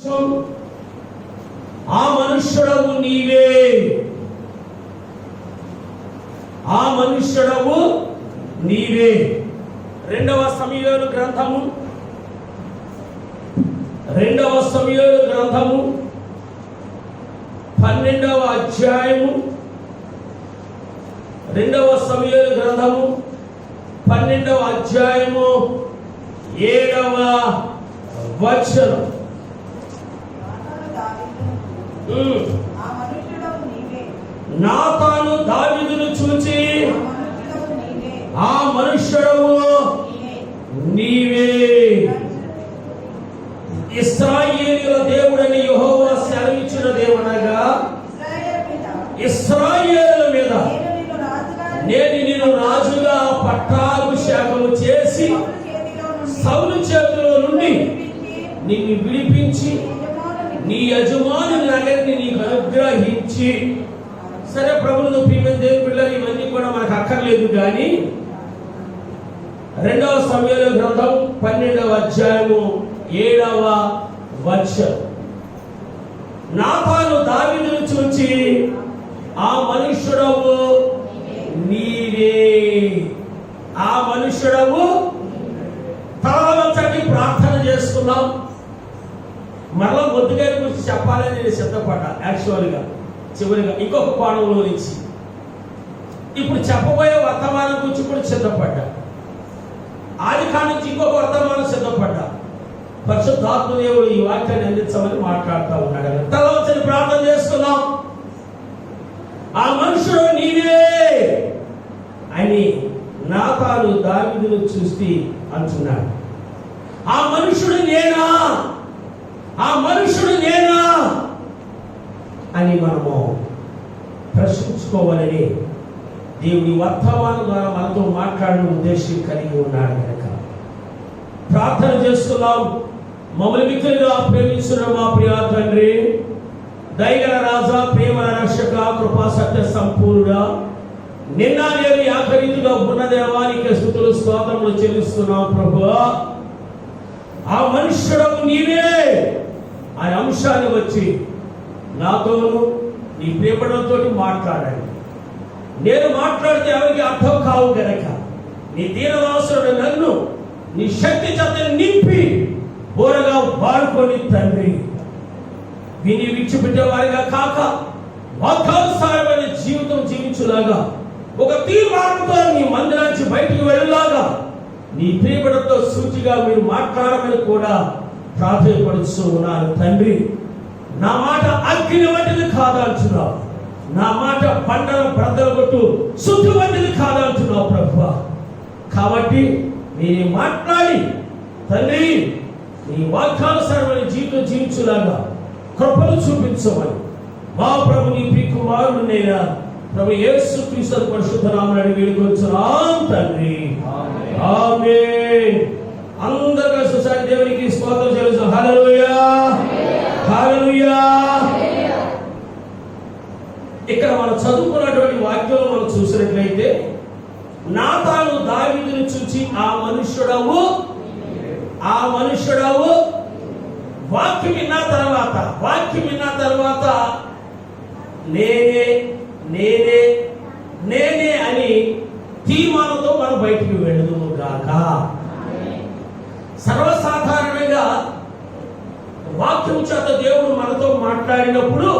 ఆ మనుష్యుడవు నీవే, ఆ మనుష్యుడవు నీవే. 2వ సమూయేలు గ్రంథము 12వ అధ్యాయము 2వ సమూయేలు గ్రంథము 12వ అధ్యాయము 7వ వచనం. నాతాను దావీదును చూచి ఆ మనుష్యుడవు నీవే, ఇశ్రాయేలీయుల దేవుడని యెహోవా సెలవిచ్చిన దేవనగా, ఇశ్రాయేలుల మీద నేను నిన్ను రాజుగా పట్టాభిషేకము చేసి సౌలు చేతిలో నుండి నిన్ను విడిపించి నీ యజమానుని నగరిని నీకు అనుగ్రహించి. సరే ప్రభువును ప్రియమైన దేవుని పిల్లలు, ఇవన్నీ కూడా మనకు అక్కర్లేదు కానీ 2వ సమూయేలు గ్రంథం 12వ అధ్యాయము 7వ వచనం. నాతాను దావీదును చూచి ఆ మనుష్యుడవు నీవే, ఆ మనుష్యుడవు. తలవంచండి, ప్రార్థన చేసుకున్నాం. మరలా మొద్దుగారి గురించి చెప్పాలని నేను సిద్ధపడ్డా. యాక్చువల్గా చివరిగా ఇంకొక కోణంలో నుంచి ఇప్పుడు చెప్పబోయే వర్తమానం గురించి కూడా సిద్ధపడ్డా. ఆది కాడి నుంచి ఇంకొక వర్తమానం సిద్ధపడ్డా. పరిశుద్ధాత్మ దేవుడు ఈ వాక్యాన్ని అందించమని మాట్లాడుతూ ఉన్నాడు. తలవంచని ప్రార్థన చేసుకున్నాం. ఆ మనుషుడు నీవే అని నాతాను దావీదును చూసి అంటున్నాడు. ఆ మనుషుడు నేనా, ఆ మనుషుడు నేనా అని మనము ప్రశ్నించుకోవాలని దేవుడి వర్తమానం ద్వారా మనతో మాట్లాడిన ఉద్దేశం కలిగి ఉన్నాడు కనుక ప్రార్థన చేస్తున్నాం. మమ్మల్ని మిక్కిలిగా ప్రేమించిన మా ప్రియ తండ్రి, దయగల రాజా, ప్రేమల రక్షక, కృపా సత్య సంపూర్ణ, నిన్న నేను యాకరీతిగా ఉన్న దేవానికి స్తుతులు స్తోత్రములు చెల్లిస్తున్నాం. ప్రభువా, ఆ మనుష్యుడవు నీవే ఆ అంశాన్ని వచ్చి నాతోను నీ ప్రేమతో మాట్లాడండి. నేను మాట్లాడితే ఎవరికి అర్థం కావు గనక నీ దీనదాసుడు నన్ను నీ శక్తి చేత నింపి బోరగా వాడుకొని తండ్రి, విని విడిచిపెట్టే వారిగా కాక వాగ్దానుసారమైన జీవితం జీవించులాగా, ఒక తీర్మానంతో నీ మందిరానికి బయటికి వెళ్ళలాగా నీ ప్రియపడంతో సూచిగా మీరు మాట్లాడమని కూడా ప్రాధాన్యపడుతూ ఉన్నాను తండ్రి. నా మాట అగ్ని వంటిది కాదంటున్నావు, నా మాట పంటల బ్రద్దలు కొట్టు శుద్ధి వంటిది కాదంటున్నావు ప్రభువా. కాబట్టి నేను మాట్లాడి తండ్రి నీ వాగ్దానుసారమైన జీవితం జీవించులాగా కృపను చూపించమని మా ప్రభు నీ ప్రియ కుమారుడు నేనా ప్రభు యేసుక్రీస్తు పరిశుద్ధ నామమున వేడుకొంచున్నాం తండ్రి. ఆమేన్. అందరూ సొసైటీ దేవునికి స్తోత్రం చెల్లిస్తాం. హల్లెలూయా, హల్లెలూయా. ఇక్కడ మనం చదువుకున్నటువంటి వాక్యంలో మనం చూసినట్లయితే, నాతాను దావీదును చూచి ఆ మనుష్యుడవు, ఆ మనుష్యుడవు. వాక్యం విన్న తర్వాత నేనే నేనే నేనే అని తీర్మానంతో మనం బయటికి వెళుదుము గాక. సర్వసాధారణంగా వాక్యం చేత దేవుడు మనతో మాట్లాడినప్పుడు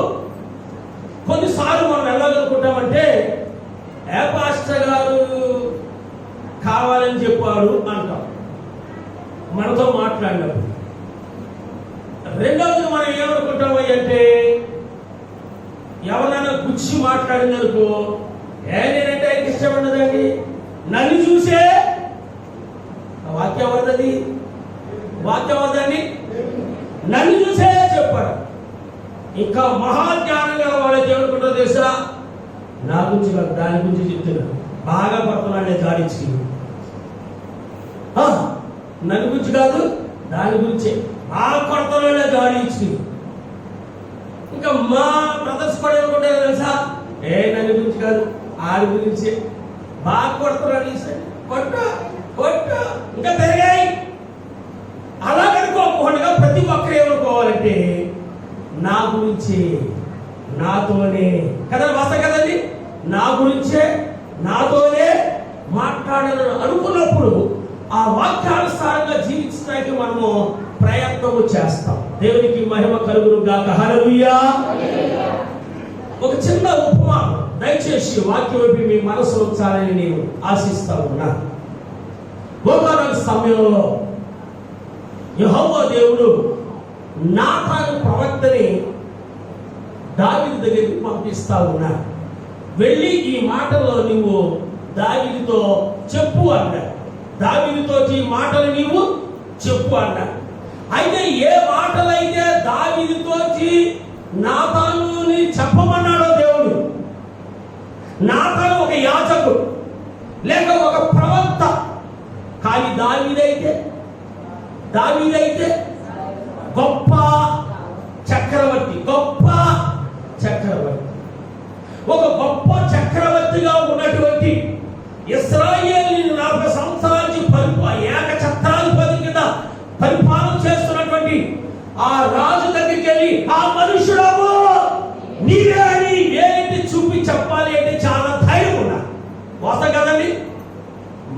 కొన్నిసార్లు మనం ఎలాగనుకుంటామంటే, ఏ పాస్టర్ గారు కావాలని చెప్పాడు అంటాం మనతో మాట్లాడినప్పుడు. రెండవది మనం ఏమనుకుంటాం అంటే, ఎవరైనా గుచ్చి మాట్లాడిందనుకో, నేనంటే ఇష్టం ఉండదండి, నన్ను చూసే వాక్యం వద్దది, వాక్యం వద్దండి, నన్ను చూసే చెప్పాడు. ఇంకా మహాజ్ఞానం గల వాళ్ళకి ఏమనుకుంటారు తెలుసా, నా గురించి కాదు దాని గురించి చెప్తున్నాను, బాగా పడుతున్నాడే గాడించి, నన్ను గురించి కాదు దాని గురించే బాగా కొడుతున్నాడే గాడించి. ఇంకా మా బ్రదర్స్ కూడా ఏమనుకుంటారు తెలుసా, నన్ను గురించి కాదు ఆడి గురించి బాగా కొడుతున్నాడు, కొట్టు కొట్టు ఇంకా పెరిగాయి. అలాగనుకోకుండా ప్రతి ఒక్కరు ఏమనుకోవాలి, కావాలంటే నా గురించి, నాతోనే కదా, వాస్తవం కదండి. నా గురించే నాతోనే మాట్లాడాలని అనుకున్నప్పుడు ఆ వాక్యానుసారంగా జీవించడానికి మనము ప్రయత్నము చేస్తాం. దేవునికి మహిమ కలుగును గాక. హల్లెలూయా. ఒక చిన్న ఉపమానం దయచేసి వాక్యం వైపు మీ మనసు ఉంచాలని నేను ఆశిస్తా ఉన్నా. ఒకనొక సమయంలో యెహోవా దేవుడు నాతాను ప్రవక్తని దావీదు దగ్గరికి పంపిస్తా ఉన్నా. వెళ్ళి ఈ మాటల్లో నువ్వు దావీదుతో చెప్పు అన్నాడు. దావీదుతో ఈ మాటలు నీవు చెప్పు అన్నాడు. అయితే ఏ మాటలైతే దావీదుతో నాతానుని చెప్పమన్నాడో దేవుడు, నాతాను ఒక యాజకుడు లేక ఒక ప్రవక్త, కానీ దావీదైతే గొప్ప చక్రవర్తి, ఒక గొప్ప చక్రవర్తిగా ఉన్నటువంటి ఇశ్రాయేలును 40 సంవత్సరాల ఏకఛత్రాధిపతి కింద పరిపాలన చేస్తున్నటువంటి ఆ రాజు దగ్గరికి వెళ్ళి, ఆ మనుషుడము నీవే అని వేరెట్టి చూపి చెప్పాలి అంటే చాలా ధైర్యం ఉన్నా. వాస్తవం కదండి.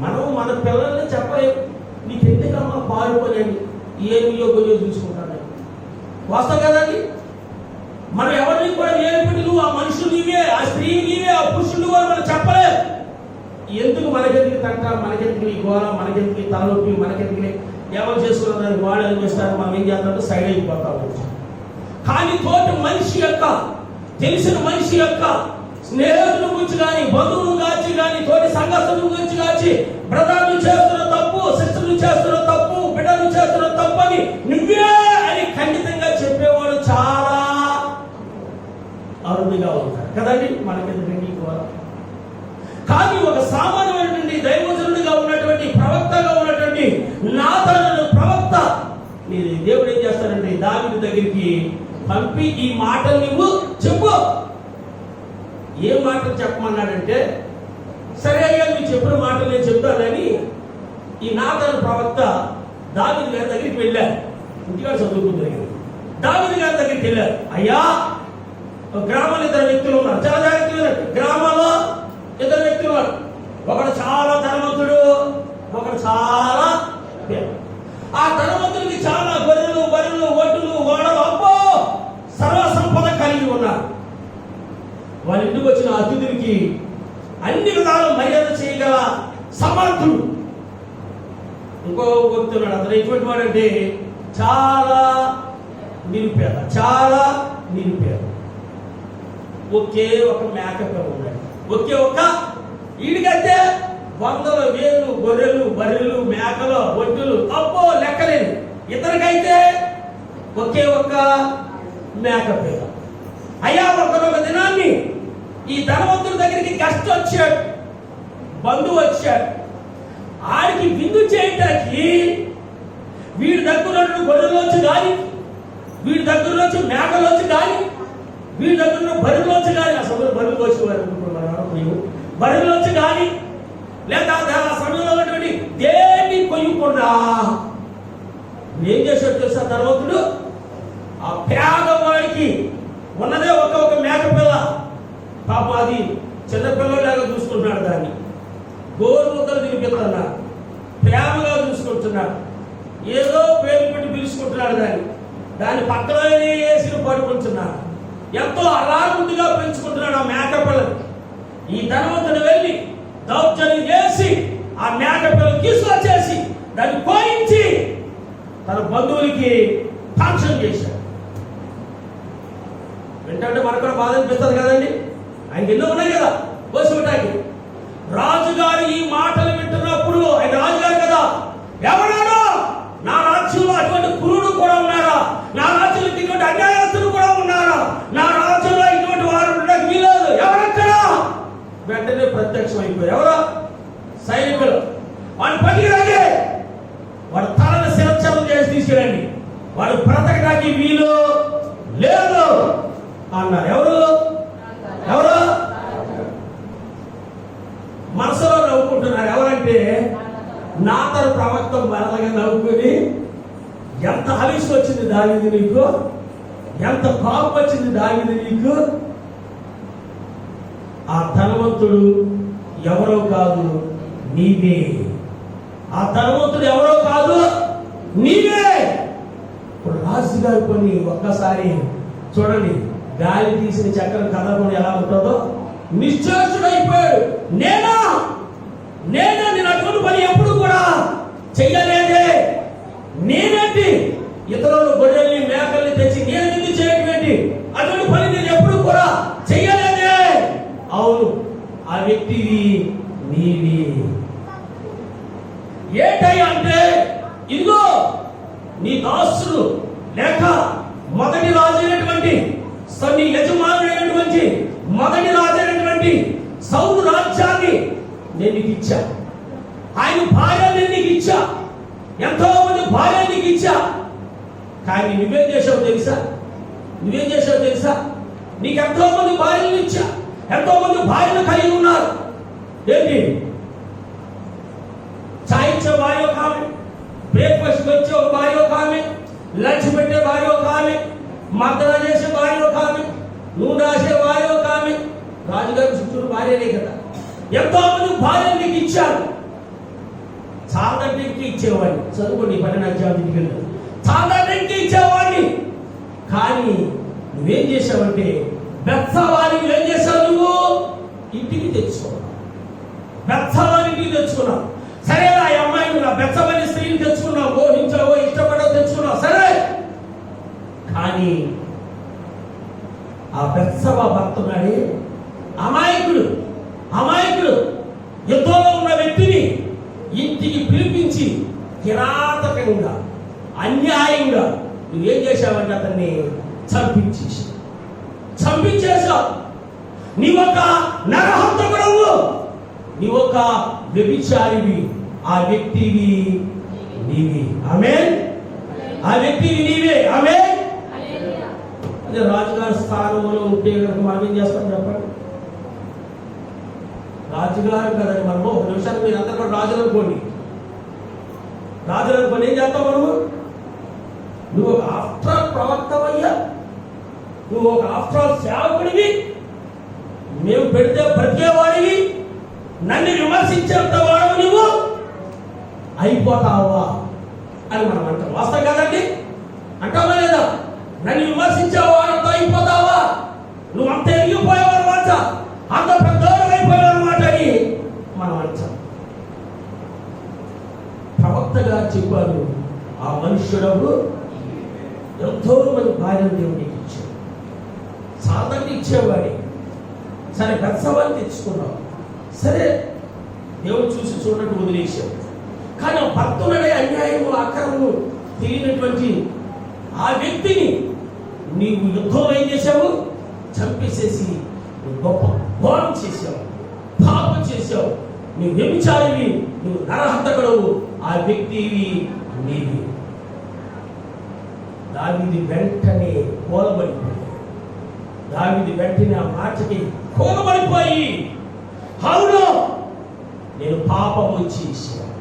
మనం మన పిల్లల్ని చెప్పలేము, నీకెందుకమ్మా పాడుకోలేండి, ఏమి యోగ్యం చూసుకుంటాను. వాస్తవం కదండి. మనం ఎవరిని కూడా ఏమిటి, నువ్వు ఆ మనుషులు నీవే, ఆ స్త్రీ నీవే, ఆ పురుషుడు కూడా మనం చెప్పలేదు. ఎందుకు మనకెందుకు తంట, మనకెందుకు ఈ ఘోర, మనకెందుకు ఈ తలనొప్పి, మనకెందుకు ఏమని చేసుకున్న దానికి వాడు ఏం చేస్తారు, మనం ఏం చేస్తామంటే సైడ్ అయిపోతాము. కానీ తోటి మనిషి యొక్క, తెలిసిన మనిషి యొక్క స్నేహితుల గురించి కానీ, బంధువుల గురించి కానీ, తోటి సంఘస్థుల గురించి కానీ, బ్రదర్లు చేస్తున్న తప్పు, సిస్టర్లు చేస్తున్న తప్పు, బిడ్డలు చేస్తున్న తప్పు అని నువ్వే అని ఖండితంగా చెప్పేవాడు చాలా అరుదుగా ఉంటారు కదండి. మనకెందుకండి ఘోర. కానీ ఒక సామాన్యమైనటువంటి దైవజనుడిగా ఉన్నటువంటి, ప్రవక్తగా ఉన్నటువంటి నాతాను ప్రవక్త దేవుడు ఏం చేస్తాడంటే దావీదు దగ్గరికి పంపి ఈ మాటలు నువ్వు చెప్పు. ఏ మాటలు చెప్పమన్నాడంటే, సరే అయ్యా మీరు చెప్పిన మాటలు నేను చెప్తానని ఈ నాతాను ప్రవక్త దావీదు గారి దగ్గరికి వెళ్ళారు. ఇంటికాడ చదువుకుంటున్నారు. దావీదు గారి దగ్గరికి వెళ్ళారు. అయ్యా, గ్రామంలో 2 వ్యక్తులు ఉన్నారు, చాలా జాగ్రత్తగా. గ్రామంలో 2 వ్యక్తులు ఉన్నారు. ఒకడు చాలా ధనవంతుడు, ఒకడు చాలా పేద. ఆ ధనవంతుడికి చాలా గొర్రెలు, బర్రెలు, ఒడ్డులు, ఓడలు, అబ్బో సర్వ సంపద కలిగి ఉన్నారు. వాళ్ళ ఇంటికి వచ్చిన అతిథులకి అన్ని విధాలు మర్యాద చేయగల సమర్థుడు. ఇంకో వ్యక్తున్నాడు, అతను ఎటువంటి వాడంటే చాలా నిరుపేద. ఒకే ఒక మేకపిల్ల ఉన్నాడు. ఒకే ఒక ఈడికైతే 100 వేలు గొర్రెలు, బర్రెలు, మేకలు, ఒడ్డులు, అబ్బో లెక్కలేదు. ఇతనికైతే ఒకే ఒక మేకపిల్ల. అయ్యా, ఒకనొక దినాన్ని ఈ ధనవంతుడి దగ్గరికి గెస్ట్ వచ్చాడు, బంధువు వచ్చాడు. ఆడికి విందు చేయటానికి వీడి దగ్గర గొర్రెలోంచి కానీ, వీడి దగ్గరలోంచి మేకలోంచి కానీ, వీడి దగ్గర బరిలోంచి కానీ, అసలు బరిలోంచి బరిలోంచి కానీ, లేదా ఆ సమయంలో ఉన్నటువంటి దేన్ని కొయ్యకుండా ఏం చేశాడు తెలుసా ధనవంతుడు? ఆ పేదవాడికి ఉన్నదే ఒక మేకపిల్ల, పాప అది చిన్నపిల్లలాగా చూసుకుంటున్నాడు. దాన్ని గోరు ముద్దలు తినిపిస్తున్నాడు, ప్రేమగా చూసుకుంటున్నాడు, ఏదో పేరు పెట్టి పిలుచుకుంటున్నాడు. దాన్ని పక్కలోనే వేసి పడుకుంటున్నాడు. ఎంతో అలాగుండిగా పెంచుకుంటున్నాడు ఆ మేకపిల్లని. ఈ ధనవంతుడు వెళ్ళి దౌర్జన్యం చేసి ఆ మేకపిల్లని తీసుకొచ్చేసి దాన్ని కోయించి తన బంధువులకి ఫంక్షన్ చేశాడు. ఏంటంటే మనకు కూడా బాధ అనిపిస్తుంది కదండి. ఆయనకి ఎన్నో ఉన్నాయి కదా కోసిపెట్టాకి. రాజుగారు ఈ మాటలు వింటున్నప్పుడు, ఆయన రాజుగారు కదా, ఎవడాడో నా రాజ్యంలో అటువంటి కురుడు కూడా ఉన్నారా, నా రాజ్యంలో ఇటువంటి అన్యాయస్తులు కూడా ఉన్నారా, నా రాజ్యంలో ఇటువంటి వారు ఉండడానికి వీలేదు, ఎవరక్కడా? వెంటనే ప్రత్యక్షం అయిపోయారు. ఎవరో సైనికులు. వాడు పట్టుకురాగే, వాడు తలను శిరచ్ఛేదం చేసి తీసుకురండి, వాడు బ్రతకడానికి వీలు లేదు అన్నారు. ఎవరు మనసులో నవ్వుకుంటున్నారు. ఎవరంటే నాతాను ప్రవక్త మరలగా నవ్వుకుని, ఎంత ఆవేశం వచ్చింది దావీదు నీకు, ఎంత కోపం వచ్చింది దావీదు నీకు. ఆ ధనవంతుడు ఎవరో కాదు, నీవే. ఆ ధనవంతుడు ఎవరో కాదు, నీవే. ఇప్పుడు రాజుగారు కొన్ని ఒక్కసారి చూడండి, గాలి తీసిన చక్రం కదలకుండా ఎలా ఉంటుందో నిశ్చేషుడైపోయాడు. నేనా నేను అటువంటి పని ఎప్పుడు కూడా చెయ్యలేదే. నేనేంటి ఇతరులు గొర్రెల్ని మేకల్ని తెచ్చి నేను ఎందుకు చేయటువంటి అటువంటి పని నేను ఎప్పుడు కూడా చెయ్యలేదే. అవును, ఆ వ్యక్తివి నీవి. ఏంటయ్యా అంటే, ఇదిగో నీ దాసుడు లేక మొదటి రాజు అయినటువంటి నీ యజమానుడైనటువంటి మొదటి రాజు అయినటువంటి సౌలు రాజ్యాన్ని నేను నీకు ఇచ్చా. ఆయన భార్యని నీకు ఇచ్చా, ఎంతో మంది భార్యని నీకు ఇచ్చా. కానీ నువ్వేం చేసావు తెలుసా? నీకు ఎంతో మంది భార్యలు ఇచ్చా, ఎంతో మంది భార్యలు కలిగి ఉన్నారు. ఏంటి? చాయ్ ఇచ్చే భార్య ఒక ఆమె, బ్రేక్ఫాస్ట్ వచ్చే ఒక భార్య ఒక ఆమె, లంచ్ పెట్టే భార్య ఒక ఆమె, మద్దన చేసే భార్య ఒక ఆమె, నూనె రాసే భార్య ఒక ఆమె. రాజుగారి చుట్టూ భార్యనే కదా. ఎంతో మంది భార్యలు నీకు ఇచ్చారు. చాలంటే ఇచ్చేవాడిని, చదువుకోండి 12వ అధ్యాయం చాలంటే ఇచ్చేవాడిని. కానీ నువ్వేం చేసావంటే, బెత్సబాని ఏం చేసావు? నువ్వు ఇంటికి తెచ్చుకున్నావు. సరే, ఆ అమ్మాయిని నా బెత్సబాని స్త్రీని తెచ్చుకున్నావు, మోహించావో ఇష్టపడో తెచ్చుకున్నావు, సరే. కానీ ఆ బెత్సబా భర్తనాడే అమాయకుడు యుద్ధంలో ఉన్న వ్యక్తిని ఇంటికి పిలిపించి కిరాతకంగా అన్యాయంగా నువ్వేం చేశావంటే అతన్ని చంపించేశావు. నీవొక నరహంతకుడవు, నీవొక వ్యభిచారివి. ఆ వ్యక్తివి నీవి. ఆమేన్. ఆ వ్యక్తివి నీవే. ఆమేన్. అదే రాజుగారి స్థానంలో ఉంటే కనుక మనం ఏం చేస్తాం చెప్పండి? రాజుగారు కదండి మనము. ఒక నిమిషాలు మీరు అందరూ కూడా రాజులు అనుకోండి ఏం చేస్తాం మనము? నువ్వు ఒక ఆఫ్టర్ ప్రవక్తవయ్యా, నువ్వు ఒక ఆఫ్టర్ సేవకుడివి, మేము పెడితే బ్రతికేవాడివి, నన్ను విమర్శించేంత వాడవు నువ్వు అయిపోతావా అని మనం అంటాం. వాస్తవం కదండి? అంటావా లేదా? నన్ను విమర్శించే వాడంతా అయిపోతావా, నువ్వు అంత ఎరిగిపోయావు అనమాట, అంత పెద్దవాడు అయిపోయావు అనమాట అని మనం అంటాం. ప్రవక్తగా చెప్పారు, ఆ మనుష్యుడు ఎంతో మంది భార్యను దేవుడికి ఇచ్చాడు, సాధారణ ఇచ్చేవాడి. సరే, బెత్సబాని తెచ్చుకున్నావు, సరే, దేవుడు చూసి చూడట్టు వదిలేశాడు. కానీ ఆ భర్తనుడే అన్యాయము అక్రమము తెలియనటువంటి ఆ వ్యక్తిని నీవు యుద్ధంలో ఏం చేశావు? చంపేసేసి గొప్ప ఘోరం చేశావు, పాపం చేశావు. నువ్వు వ్యభిచారివి, నువ్వు నరహంతకుడవు. ఆ వ్యక్తివి నీవి. దావీదు వెంటనే ఆ మాటకి కూలబడిపోయి, అవును నేను పాపము చేశాను,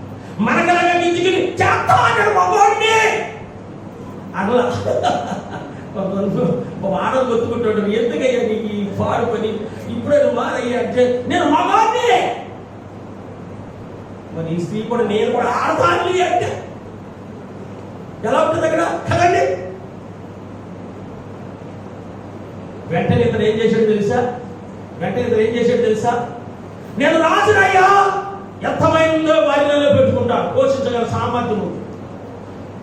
మనకలాగా గింజుకుని చేస్తాను మగవాడిని అలా ఆడలు గుర్తుకుంటాడు. ఎందుకయ్యా నీకు ఈ పాడు పని, ఇప్పుడే నువ్వు మారయ్యా అంటే నేను మగవాడిని. మరి ఈ స్త్రీ కూడా నేను కూడా ఆడతాను అంటే ఎలా ఉంటుంది అక్కడ కదండి? వెంటనే ఇతను ఏం చేశాడు తెలుసా? నేను రాజునయ్యా, ఎంతమైందో వారిలో పెట్టుకుంటాను, పోషించగల సామర్థ్యము.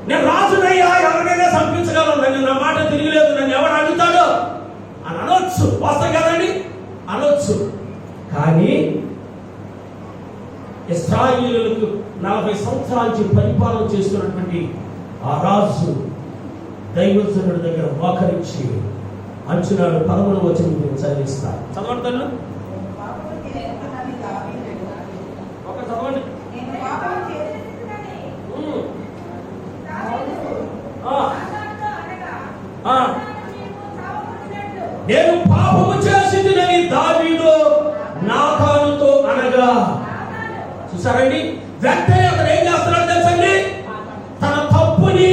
నేను రాజునయ్యా, ఎవరికైనా సంపించగలను, నన్ను నా మాట తిరిగిలేదు, నన్ను ఎవరు అడుగుతాడో అని అనొచ్చు. వాస్తవం కదండి? అనొచ్చు. కానీ ఇశ్రాయేలులకు 40 సంవత్సరాల నుంచి పరిపాలన చేస్తున్నటువంటి ఆ రాజు దైవజనుడి దగ్గర మోకరించి అంచున్నాడు. 11వ వచనం నేను చదివిస్తాను. చదవండి. ఒక చదవండి. నేను పాపము చేసిందని దావీదు నాతానుతో అనగా. చూసారండి? వెంటనే అతను ఏం చేస్తున్నాడు తెలుసండి? తన తప్పుని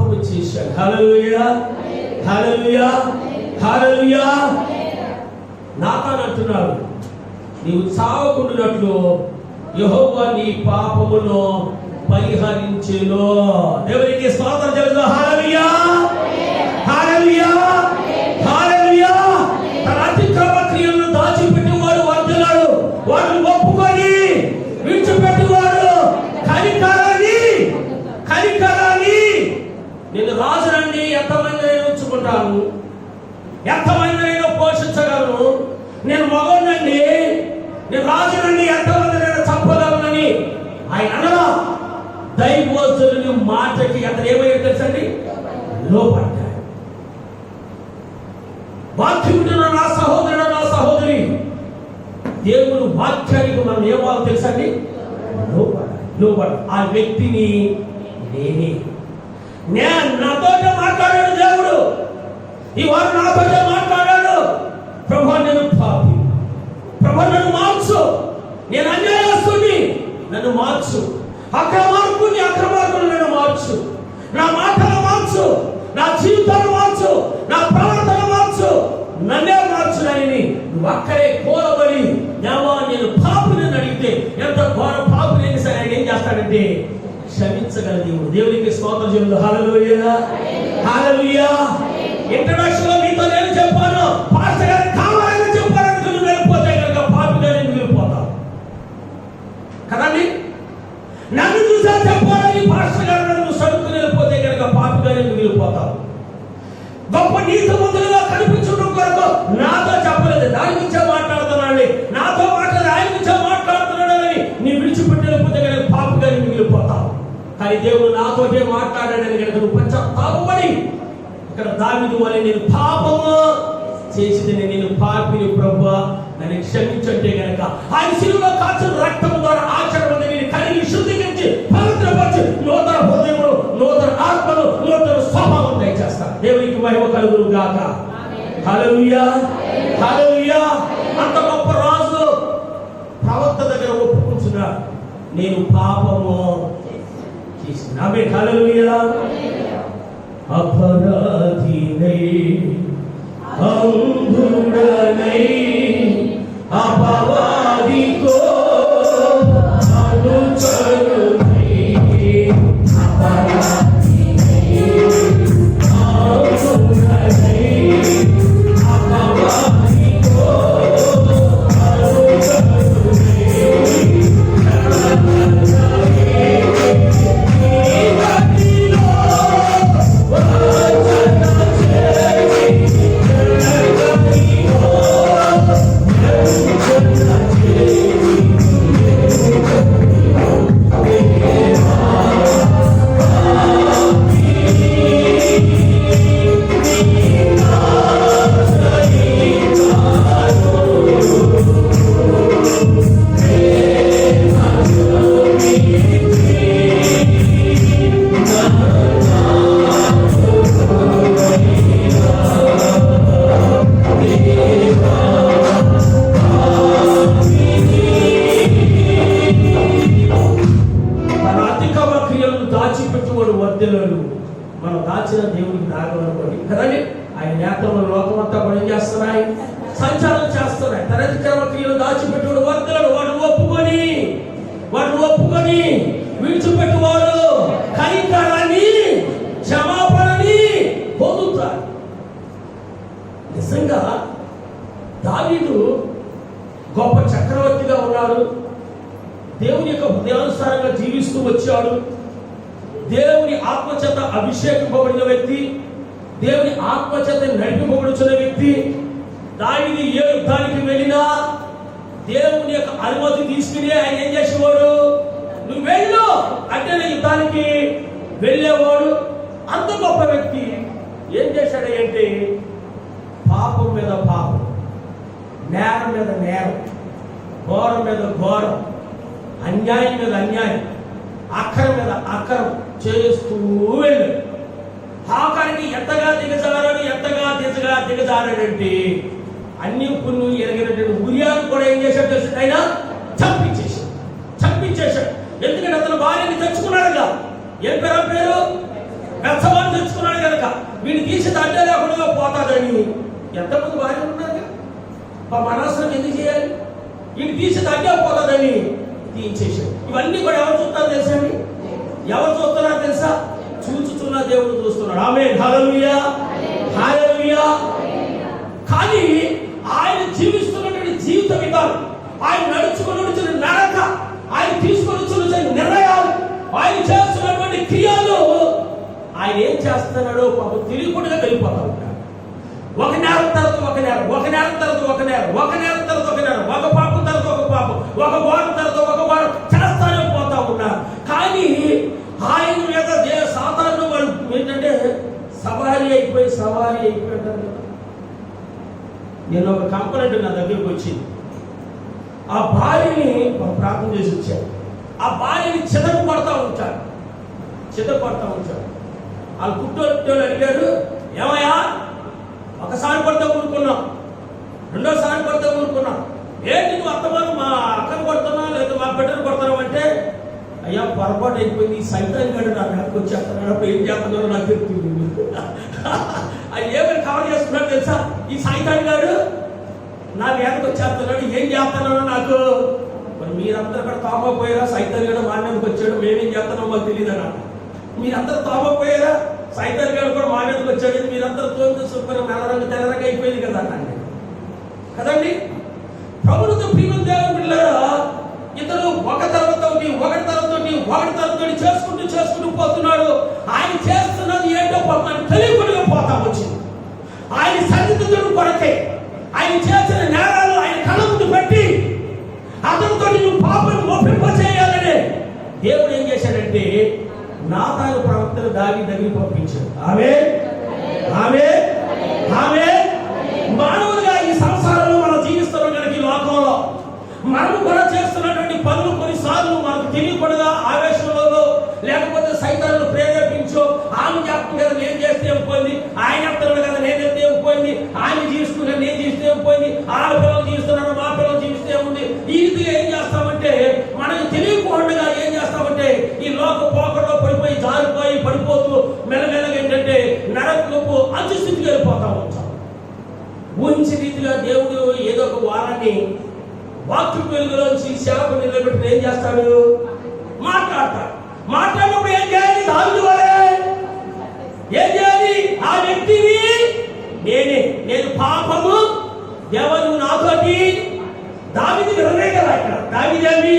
పాపము చేశాడు. హల్లెలూయా, హల్లెలూయా, హల్లెలూయా. నాతాను అంటున్నాడు, నీవు చావకుండునట్లు యెహోవా నీ పాపమును పరిహరించెను. దేవునికి స్తోత్రం చెల్లిద్దాం. హల్లెలూయా, హల్లెలూయా, హల్లెలూయా. తన అతిక్రమ క్రియలను దాచిపెట్టేవాడు వర్ధిల్లాడు. వాటిని ఒప్పుకొని విడిచిపెట్టేవాడు కనికరాన్ని నేను రాజునండి, ఎంతమంది నేను ఉంచుకుంటాను, ఎంతమంది నేను పోషించగలను, నేను మగోనండి, నేను రాజునండి, ఎంతమంది నేను చంపగలనని ఆయన అనగా దైవోజుని మాటకి అతను ఏమయ్యాడు తెలుసండి, లోపడ్డాడు. వాక్యమున నా సహోదరుడు, నా సహోదరి, దేవుని వాక్యానికి మనం ఏమో తెలుసండి, లోపడ్డాడు. ఆ వ్యక్తిని నాతోనే మాట్లాడాడు దేవుడు. ఈ వారు నాతోనే మాట్లాడాడు. ప్రభు నేను పాపి, ప్రభు నన్ను మార్చు, నేను అన్యాయస్తుని, నన్ను మార్చు, అక్రమార్కుని నన్ను మార్చు, నా మాటలు మార్చు, నా జీవితాన్ని మార్చు, నా ప్రవర్తన మార్చు, నన్నే మార్చునని నువ్వు అక్కడే కోరబడి దేవా నేను పాపిని అడిగితే, ఎంత ఘోర పాపిని సరే ఆయన ఏం చేస్తాడంటే క్షమించగల దేవుడు. దేవునికి స్తోత్రం చెల్లిద్దాం. హల్లెలూయా, హల్లెలూయా. ఇంట్రడక్షన్ లో మీతో నేను చెప్పాను, పాస్టర్ గారు కావాలని చెప్పాలని నువ్వు వెళ్ళిపోతే కనుక పాపిగా నేను వెళ్ళిపోతావు కదండి. నన్ను చూసా చెప్పాలని పాస్టర్ గారు నన్ను సరుకుని వెళ్ళిపోతే కనుక పాపిగా నేను వెళ్ళిపోతావు. గొప్ప నీతిమంతులుగా కనిపించడం కొరకు నాతో చెప్పలేదు, దాని గురించే మాట్లాడుతున్నాడు, నాతో మాట్లాడి ఆయన గురించే మాట్లాడుతున్నాడని నీ విడిచిపెట్టి వెళ్ళిపోతే కనుక పాపిగా నేను వెళ్ళిపోతావు. కానీ దేవుడు నాతోటే మాట్లాడాడని కనుక నువ్వు పశ్చాత్తాపపడి ఇక్కడ దావీదు వలె నేను పాపము చేసింది, నేను పాపిని ప్రభువా నన్ను క్షమించంటే కనుక ఆయన శిలువలో కాచిన రక్తం ద్వారా ఆచరణ నేను కలిగి శుద్ధీకరించి పవిత్రపరిచి నూతన హృదయములు, నూతన ఆత్మలు, నూతన స్వభావం దయచేస్తాను. దేవునికి మహిమ కలుగును గాక. హల్లెలూయా, హల్లెలూయా. అంత గొప్ప రాజు ప్రవక్త దగ్గర ఒప్పుకుంటున్నాడు, నేను పాపము చేసిన. ఆమేన్, హల్లెలూయా. అపరాధినై అంధుడనై అపవాదికో అనుచరునై అపరాధినై అంధుడనై అపవాదికో మనం దాచిన దేవుడికి దాగమనుకోండి కదండి. ఆయన నేత్రంలో లోకమంతా పని చేస్తున్నాయి, సంచారం చేస్తున్నాయి. తన అతిక్రమ క్రియలు దాచిపెట్టుకుని వర్తలను వాటిని ఒప్పుకొని విడిచిపెట్టువాడు కనికరాన్ని, క్షమాపణని పొందుతాడు. నిజంగా దావీదు గొప్ప చక్రవర్తిగా ఉన్నాడు, దేవుని యొక్క హృదయానుసారంగా జీవిస్తూ వచ్చాడు, దేవుని ఆత్మచేత అభిషేకింపబడిన వ్యక్తి, దేవుని ఆత్మచేత నడిపింపబడుచున్న వ్యక్తి. దావీదు ఏ యుద్ధానికి వెళ్ళినా దేవుని యొక్క అనుమతి తీసుకుని ఆయన ఏం చేసేవాడు, నువ్వు వెళ్ళు అంటే యుద్ధానికి వెళ్ళేవాడు. అంత గొప్ప వ్యక్తి ఏం చేశాడు అంటే పాపం మీద పాపం, నేరం మీద నేరం, ఘోరం మీద ఘోరం, అన్యాయం మీద అన్యాయం, అక్కరం మీద అక్కరం చేస్తూ వెళ్ళాడు. ఆఖరికి ఎంతగా దిగజారాడంటే అన్ని పుణ్యం ఎరగినటువంటి ఉరియాను కూడా ఏం చేశాడు తెలుసు, ఆయన చంపించేశాడు. ఎందుకంటే అతను భార్యని తెచ్చుకున్నాడుగా. ఏం పేరు మెచ్చవాడిని తెచ్చుకున్నాడు కనుక వీడిని తీసి తండ్రి లేకుండా పోతాడని ఎంతమంది భార్య ఉన్నారు. మనస్సును ఎందుకు చేయాలి? వీడిని తీసి తండ్రి పోతాడని తీయించేసాడు. ఇవన్నీ కూడా ఎవరు చూస్తారు తెలుసా అండి? ఎవరు చూస్తున్నారు తెలుసా? చూచుచున్న దేవుడు చూస్తున్నాడు. ఆమేన్, హల్లెలూయా, హల్లెలూయా. కానీ ఆయన జీవిస్తున్నటువంటి జీవిత విధానం, ఆయన నడుచుకున్న నడక, ఆయన తీసుకొని నిర్ణయాలు, ఆయన చేస్తున్నటువంటి క్రియలు, ఆయన ఏం చేస్తున్నాడో పాపం తెలియకుండా వెళ్ళిపోతా ఉంటాడు. ఒక నేరం తర్వాత ఒక నేరం, ఒక నేరం తర్వాత ఒక నేరం, ఒక నేరం తర్వాత ఒక నేరం, ఒక పాపం తర్వాత ఒక పాపం, ఒక వారం తర్వాత ఒక వారం చేస్తానే పోతా ఉన్నారు. కానీ ఆయన మీద సాధారణ వాళ్ళు ఏంటంటే సవారీ అయిపోయింటారు. నేను ఒక కంప్లైంట్ నా దగ్గరకు వచ్చింది. ఆ భార్యని ప్రార్థన చేసి వచ్చాడు. ఆ భార్యని చితక పడతా ఉంటాడు. వాళ్ళు పుట్టోళ్ళు అడిగాడు, ఏమయ్యా ఒకసారి పడితే ఊరుకున్నాం, రెండోసారి పడితే ఊరుకున్నాం, ఏంటి నువ్వు అత్తమాను మా అక్కను కొడుతున్నావు లేదా మా బిడ్డను కొడుతున్నావు అంటే, అయ్యా పొరపాటు అయిపోయింది, ఈ సైతాన్ గడు నా వెనక్కి వచ్చేస్తున్నాడు, అప్పుడు ఏం చేస్తున్నాడో నాకు తెలుస్తుంది. అది ఏమైనా కవర్ చేస్తున్నాడు తెలుసా? ఈ సైతాన్ గాడు నా వెనక్కి వచ్చేస్తున్నాడు, ఏం చేస్తున్నాడో నాకు. మరి మీరందరూ కూడా తామపోయారా? సైతాన్ గడు మా మీదకి వచ్చాడు, మేమేం చేస్తున్నామో మాకు తెలియదు అన్నాడు. మీరందరూ తామపోయారా? సైతాన్ గారు కూడా మా మీదకి వచ్చాడు, మీరందరూ తోమితే సూపర్ నల్లరంగు తెల్లరంగు అయిపోయింది కదా అన్నాడు కదండి. ప్రభుత్వ ప్రియమైన దేవుని బిడ్డలారా, ఇతను ఒక తర్వాత చేసుకుంటూ పోతున్నాడు. ఆయన చేస్తున్నది ఏంటో పాపం తెలియకుండా పోతా వచ్చింది. ఆయన సన్నిధితుడు కొరకే ఆయన చేసిన నేరాలు ఆయన కళ్ళ ముందు పెట్టి అతనితో నువ్వు పాపను ఒప్పింపచేయాలని దేవుడు ఏం చేశాడంటే నాతాను ప్రవక్తను దావీదు దగ్గరికి పంపించాడు. మానవులుగా ఈ సంసారంలో మనం జీవిస్తున్నాం కనుక ఈ లోకంలో మనము కూడా చేస్తున్నటువంటి పనులు కొన్నిసార్లు మనకు తెలియకుండా ఆవేశంలో లేకపోతే సైతాన్ని ప్రేరేపించో, ఆమె చెప్తుంది కదా నేను చేస్తే పోయింది, ఆయన చెప్తున్నాడు కదా నేను చెప్తే పోయింది, ఆయన జీవిస్తున్నాడు నేను జీవిస్తే పోయింది, ఆ పిల్లలు జీవిస్తున్నాడు మా పిల్లలు జీవిస్తే ఉంది. ఈ రీతిగా ఏం చేస్తామంటే మనకు తెలియకుండా ఏం చేస్తామంటే ఈ లోక పోకడలో పడిపోయి జారిపోయి పడిపోతూ మెల్లమెల్లగా ఏంటంటే నరకపు అంచుస్థితికి వెళ్ళిపోతా ఉంటాం. ఊహించే రీతిగా దేవుడు ఏదో ఒక వారాన్ని వాక్య వెలుగులోంచి సేవకు నిలబెట్టి ఏం చేస్తాడు? మాట్లాడినప్పుడు ఏం చేయాలి? దావీదు వలే ఏం చేయాలి? ఆ వ్యక్తిని నేను పాపము దేవను నాతోటి దావీదు విరవేగల. ఇక్కడ దావీదేమి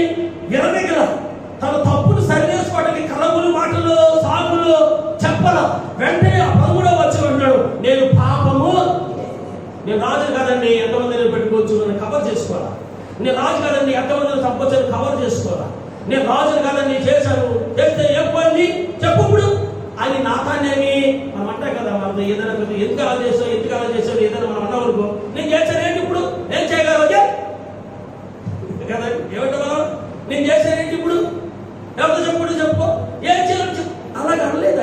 విరవేగల తన తప్పును సరిచేసుకోవడానికి కలములు మాటలు సాగులు చెప్పల. వెంటనే 13వ వచనం అంటాడు, నేను పాపము, నేను రాజు కాదండి ఎంతమందిని పెట్టుకోవచ్చు నేను కవర్ చేసుకోవాలా, నేను రాజు కాదండి ఎంతమందిని సంపొచ్చని కవర్ చేసుకోవాలా, నేను రాజును కాదని చేశాను, చేస్తే ఏం పోయింది చెప్పు ఇప్పుడు అని నాతాన్నేమి మనం అంటాం కదా. మనం ఏదైనా ఎందుకు అలా చేసావు ఏదైనా మనం అన్నవరకు నేను చేశాను ఏంటి ఇప్పుడు ఏం చేయగలవు కదా, ఏమంటే మనం నేను చేశానేంటి ఇప్పుడు ఎవరితో చెప్పు ఏం చేయాలి అలాగే అనలేదు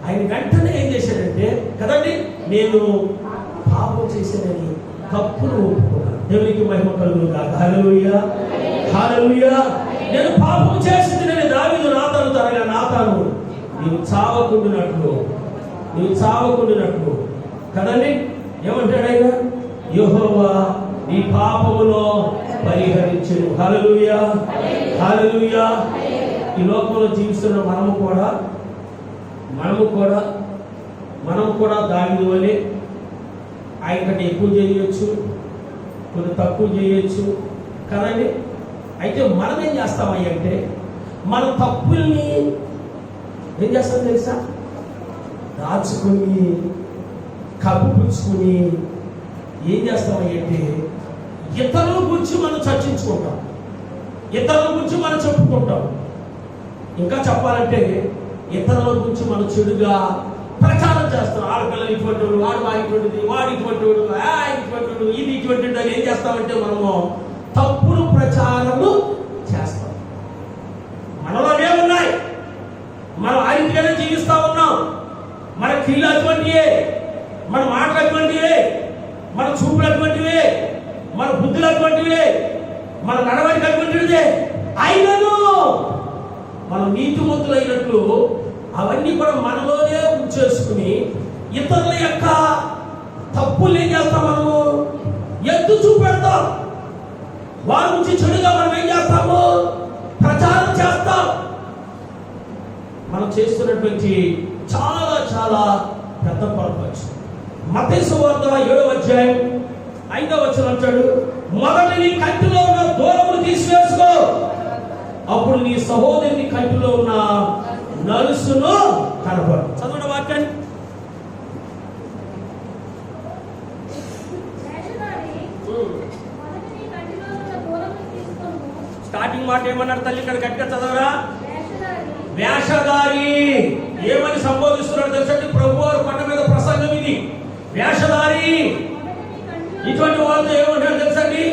ఆయన వెంటనే ఏం చేశాడంటే కదండి నేను పాపం చేశానని తప్పును ఒప్పుకున్నాను. దేవునికి మహిమ కలుగును గాక. హల్లెలూయా, హల్లెలూయా. నేను పాపం చేసింది నేను దావీదు నాతాను తనగా నాతాను నీవు చావకుండునట్లు కదండి. ఏమంటాడు ఆయన? యెహోవా నీ పాపములో పరిహరించును. హల్లెలూయా, హల్లెలూయా. ఈ లోకంలో జీవిస్తున్న మనము కూడా దావీదు వలె ఆయన కంటే ఎక్కువ చేయొచ్చు, కొన్ని తక్కువ చేయొచ్చు కదండి. అయితే మనం ఏం చేస్తామయ్య అంటే మన తప్పుల్ని ఏం చేస్తాం తెలుసా? దాచుకుని కప్పుపుచ్చుకుని ఏం చేస్తామయ్య అంటే ఇతరుల గురించి మనం చర్చించుకుంటాం, ఇతరుల గురించి మనం చెప్పుకుంటాం. ఇంకా చెప్పాలంటే ఇతరుల గురించి మనం చెడుగా ప్రచారం చేస్తాం. ఆడపిల్లలు ఇటువంటి వాడు, వాడు ఇటువంటిది, వాడు ఇటువంటి వాడు, ఇది ఇటువంటి అని ఏం చేస్తామంటే మనము తప్పుడు ప్రచారము చేస్తాం. మనలో ఏమున్నాయి? మనం ఆ రీతిగానే జీవిస్తా ఉన్నాం. మన క్రియలు అటువంటివే, మన మాటలు అటువంటివే, మన చూపులు అటువంటివే, మన బుద్ధులు అటువంటివే, మన నడవడిక అటువంటిదే. అయినను మనం నీతిమంతులైనట్లు అవన్నీ కూడా మనలోనే ఉంచేసుకుని ఇతరుల యొక్క తప్పులు ఏం చేస్తాం, మనము ఎత్తు చూపెడతాం. వారి నుంచి చెడుగా మనం ఏం చేస్తాము, ప్రచారం చేస్తాం. మనం చేస్తున్నటువంటి చాలా చాలా పెద్ద పొరపాటు. మత్తయి సువార్త 7వ అధ్యాయం 5వ వచనం అంటాడు, మొదట నీ కంటిలో ఉన్న దూరమును తీసివేసుకో, అప్పుడు నీ సహోదరుని కంటిలో ఉన్న నలుసును కనపడు. చదవండి వాక్యాన్ని. స్టార్టింగ్ మాట ఏమన్నాడు తల్లి? ఇక్కడ గట్టిగా చదవరా. వేషధారి ఏమని సంబోధిస్తున్నాడు తెలుసండి? ప్రభువారు కొండ మీద ప్రసంగం ఇది. వేషధారి ఇటువంటి వాళ్ళతో ఏమంటారు తెలుసండి?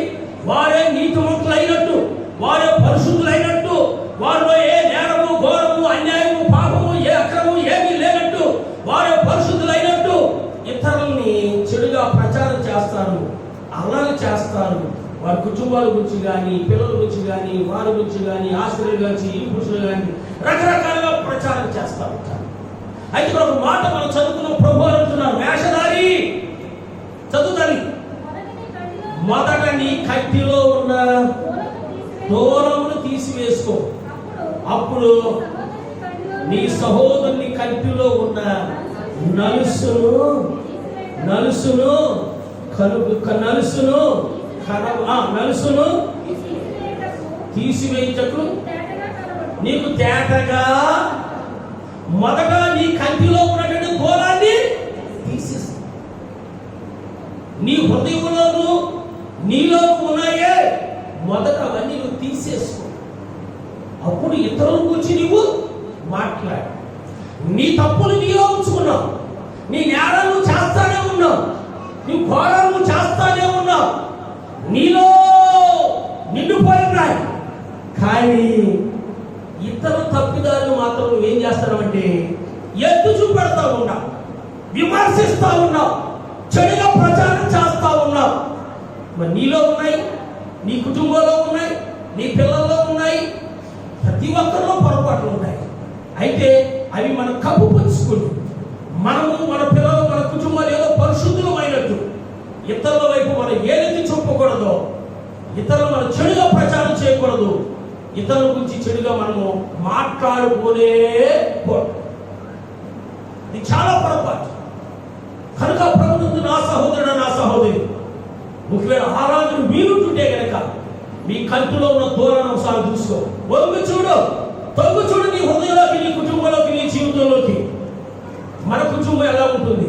వారే నీతిమంతులైనట్టు, వారే పరిశుద్ధులైనట్టు, వారిలో ఏ నేరము, ఘోరము, అన్యాయము, పాపము, ఏ అక్రమము ఏమీ లేనట్టు, వారే పరిశుద్ధులైనట్టు ఇతరుల్ని చెడుగా ప్రచారం చేస్తారు, అల్లరి చేస్తారు. వారి కుటుంబాల గురించి కానీ, పిల్లల గురించి కానీ, వారి గురించి కానీ, ఆస్తుల గురించి, ఈ పురుషులు కానీ రకరకాలుగా ప్రచారం చేస్తూ ఉంటారు. అయితే ఒక మాట మనం చదువుకున్న ప్రభు అంటున్నారు, వేషధారి చదువుతాని, మొదట నీ కంటిలో ఉన్న దూరమును తీసివేసుకో, అప్పుడు నీ సహోదరుని కంటిలో ఉన్న నలుసును తీసివేయటకు నీకు తేటగా మొదట నీ కంటిలో ఉన్నటువంటి దూరాన్ని తీసేస్తా. నీ హృదయంలోను నీలో ఉన్నాయే మొదట అవన్నీ నువ్వు తీసేసుకో. అప్పుడు ఇతరుల గురించి నీవు మాట్లాడు. నీ తప్పులు నీలో ఉంచుకున్నావు, నీ నేరాలు చేస్తానే ఉన్నావు, నీ ఘోరాలు చేస్తానే ఉన్నావు, నీలో నిండిపోయినాయి. కానీ ఇతర తప్పిదారులు మాత్రం నువ్వేం చేస్తావంటే ఎత్తు చూపెడతా ఉన్నావు, విమర్శిస్తా ఉన్నావు, చెడుగా ప్రచారం చేస్తా ఉన్నావు. మరి నీలో ఉన్నాయి, నీ కుటుంబంలో ఉన్నాయి, నీ పిల్లల్లో ఉన్నాయి, ప్రతి ఒక్కరిలో పొరపాట్లు ఉన్నాయి. అయితే అవి మనం కప్పుపుచ్చుకుని మనము, మన పిల్లలు, మన కుటుంబాలు ఏదో పరిశుద్ధమైనట్టు ఇతరుల వైపు మనం ఏదైతే చూపకూడదో, ఇతరులు మనం చెడుగా ప్రచారం చేయకూడదు, ఇతరుల గురించి చెడుగా మనము మాట్లాడుకునే ఇది చాలా పొరపాటు. కనుక ప్రభుత్వం నా సహోదరుడు, నా సహోదరి, ఒకవేళ ఆరాధన మీరుంటుంటే కనుక మీ కంటిలో ఉన్న దూరాన్ని ఒకసారి చూసుకో. వంగు చూడు, తొంగు చూడు, నీ హృదయంలోకి, నీ కుటుంబంలోకి, నీ జీవితంలోకి. మన కుటుంబం ఎలా ఉంటుంది,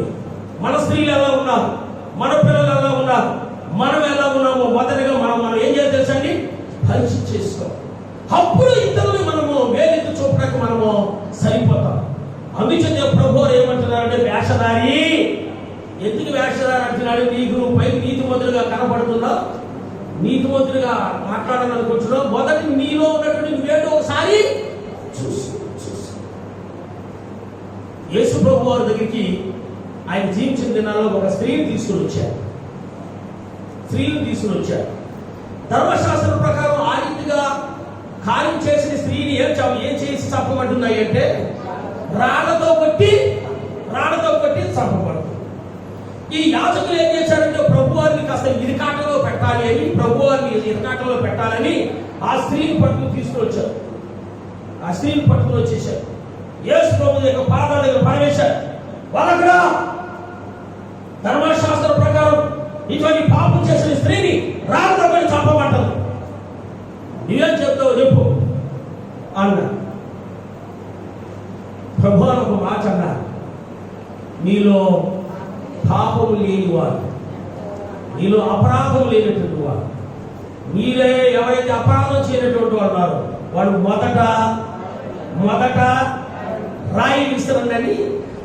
మన స్త్రీలు ఎలా ఉన్నారు, మన పిల్లలు ఎలా ఉన్నారు, మనం ఎలా ఉన్నామో మొదటిగా మనం ఏం చేయాలి తెలుసండి? పరీక్ష చేసుకో. అప్పుడు ఇతరులు మనము వేలెత్తి చూపడానికి మనము సరిపోతాం. అందుచేత ప్రభు ఏమంటున్నారంటే, వేషధారి. ఎందుకు వేషధారి అంటున్నాడు? నీకు పైకి నీతిమంతులుగా కనపడుతుందా, నీతిమంతులుగా మాట్లాడాలనుకుంటున్నావు, మొదటి నీలో ఉన్నటువంటి నువ్వేంటో ఒకసారి చూసు. యేసు ప్రభు వారి దగ్గరికి ఆయన జీవించిన దినాల్లో ఒక స్త్రీని తీసుకుని వచ్చారు. ధర్మశాస్త్రం ప్రకారం ఆ రీతిగా కార్యం చేసిన స్త్రీని ఏం చేసి చంపబడుతున్నాయి అంటే రాళ్లతో కొట్టి చంపబడుతుంది. ఈ యాజకులు ఏం చేశారంటే ప్రభువారిని కాస్త ఇరికాటలో పెట్టాలని ఆ స్త్రీని పట్టుకుని తీసుకుని వచ్చారు. ఆ స్త్రీని పట్టుకుని వచ్చేసారు. యేసు ప్రభు యొక్క పాదాల దగ్గర పరమేశారు. వాళ్ళక్కడ ధర్మశాస్త్ర ప్రకారం ఇటువంటి పాపం చేసిన స్త్రీని రాళ్ళతో పడి చంపమంటారు. నువ్వేం చెప్తావు చెప్పు అన్నా. ప్రభు అని ఒక మాట అన్నారు, మీలో పాపము లేని వారు, మీలో అపరాధం లేనటువంటి వారు, మీరే ఎవరైతే అపరాధం చేయనటువంటి వారు ఉన్నారో వాళ్ళు మొదట రాయి విసిరండి.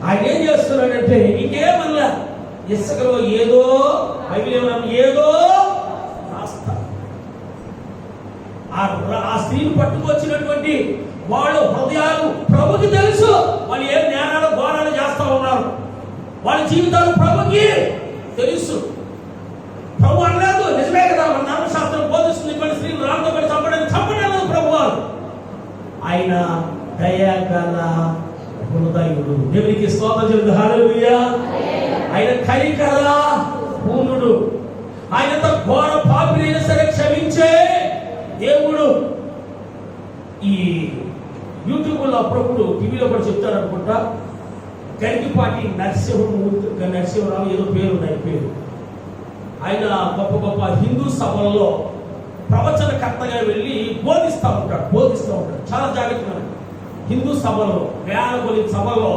ఆయన ఏం చేస్తున్నాడంటే ఇంకేమన్నా ఇసుకలో ఏదో రాస్తా. ఆ స్త్రీని పట్టుకొచ్చినటువంటి వాళ్ళు హృదయాలు ప్రభుకి తెలుసు. వాళ్ళు ఏం నేరాలు ఘోరాలు చేస్తా ఉన్నారు, వాళ్ళ జీవితాలు ప్రభుకి తెలుసు. ప్రభు అనలేదు, నిజమే కదా, మన ధర్మశాస్త్రం బోధిస్తుంది ఇటువంటి స్త్రీలు రాళ్ళతో పడి చంపడం ప్రభు వారు. ఆయన దయగల హృదయుడు. దేవునికి స్తోత్రం చెబుతూ హల్లెలూయా. ఆయన కనికర పూర్ణుడు. ఆయనతో ఘోర పాపినైనా సరే క్షమించే దేవుడు. ఈ యూట్యూబ్లో అప్పుడప్పుడు టీవీలో కూడా చెప్తాడు అనుకుంటా, గరికిపాటి నరసింహరావు ఏదో పేరు ఉన్నాయి పేరు. ఆయన గొప్ప గొప్ప హిందూ సభలలో ప్రవచనకర్తగా వెళ్ళి బోధిస్తూ ఉంటాడు. చాలా జాగ్రత్తగా హిందూ సభలో వేల కొన్ని సభలో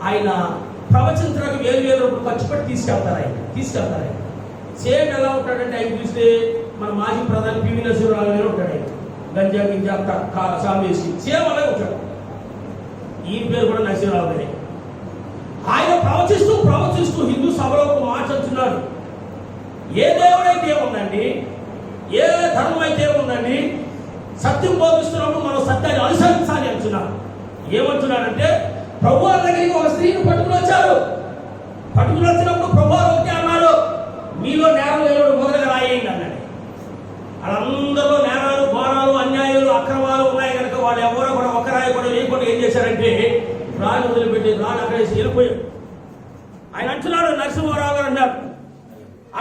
ఆయన ప్రవచించడానికి వేరు ఖర్చు పెట్టి తీసుకెళ్తారు ఆయన. సేమ్ ఎలా ఉంటాడంటే ఆయన చూస్తే మన మాజీ ప్రధాని పివి నరసింహరావు గారు ఉంటాడు. ఆయన గంజా గింజా సామేసి సేమ్ అలాగే ఉంటాడు. ఈ పేరు కూడా నరసింహరావు గారే. ఆయన ప్రవచిస్తూ హిందూ సభలో ఒక మాట అంటున్నాడు, ఏ దేవుడైతే ఉందండి, ఏ ధర్మం అయితే ఉందండి, సత్యం బోధిస్తున్నప్పుడు మనం సత్యాన్ని అనుసరించాలి అంటున్నాడు. ఏమంటున్నాడంటే, ప్రభు వారి దగ్గరికి ఒక స్త్రీని పట్టుకుని వచ్చినప్పుడు ప్రభు వారు ఒకటే అన్నాడు, మీలో నేరం లేని మొదలుగా రాయేయండి అన్నాడు. వాళ్ళందరిలో నేరాలు, ఘోరాలు, అన్యాయాలు, అక్రమాలు ఉన్నాయి కనుక వాళ్ళు ఎవరో కూడా ఒక రాయి కూడా వేయకుండా ఏం చేశారంటే రాళ్ళు వదిలిపెట్టి రాళ్ళు అక్కడే వెళ్ళిపోయాడు. ఆయన అంటున్నాడు, నరసింహారావు గారు అన్నాడు,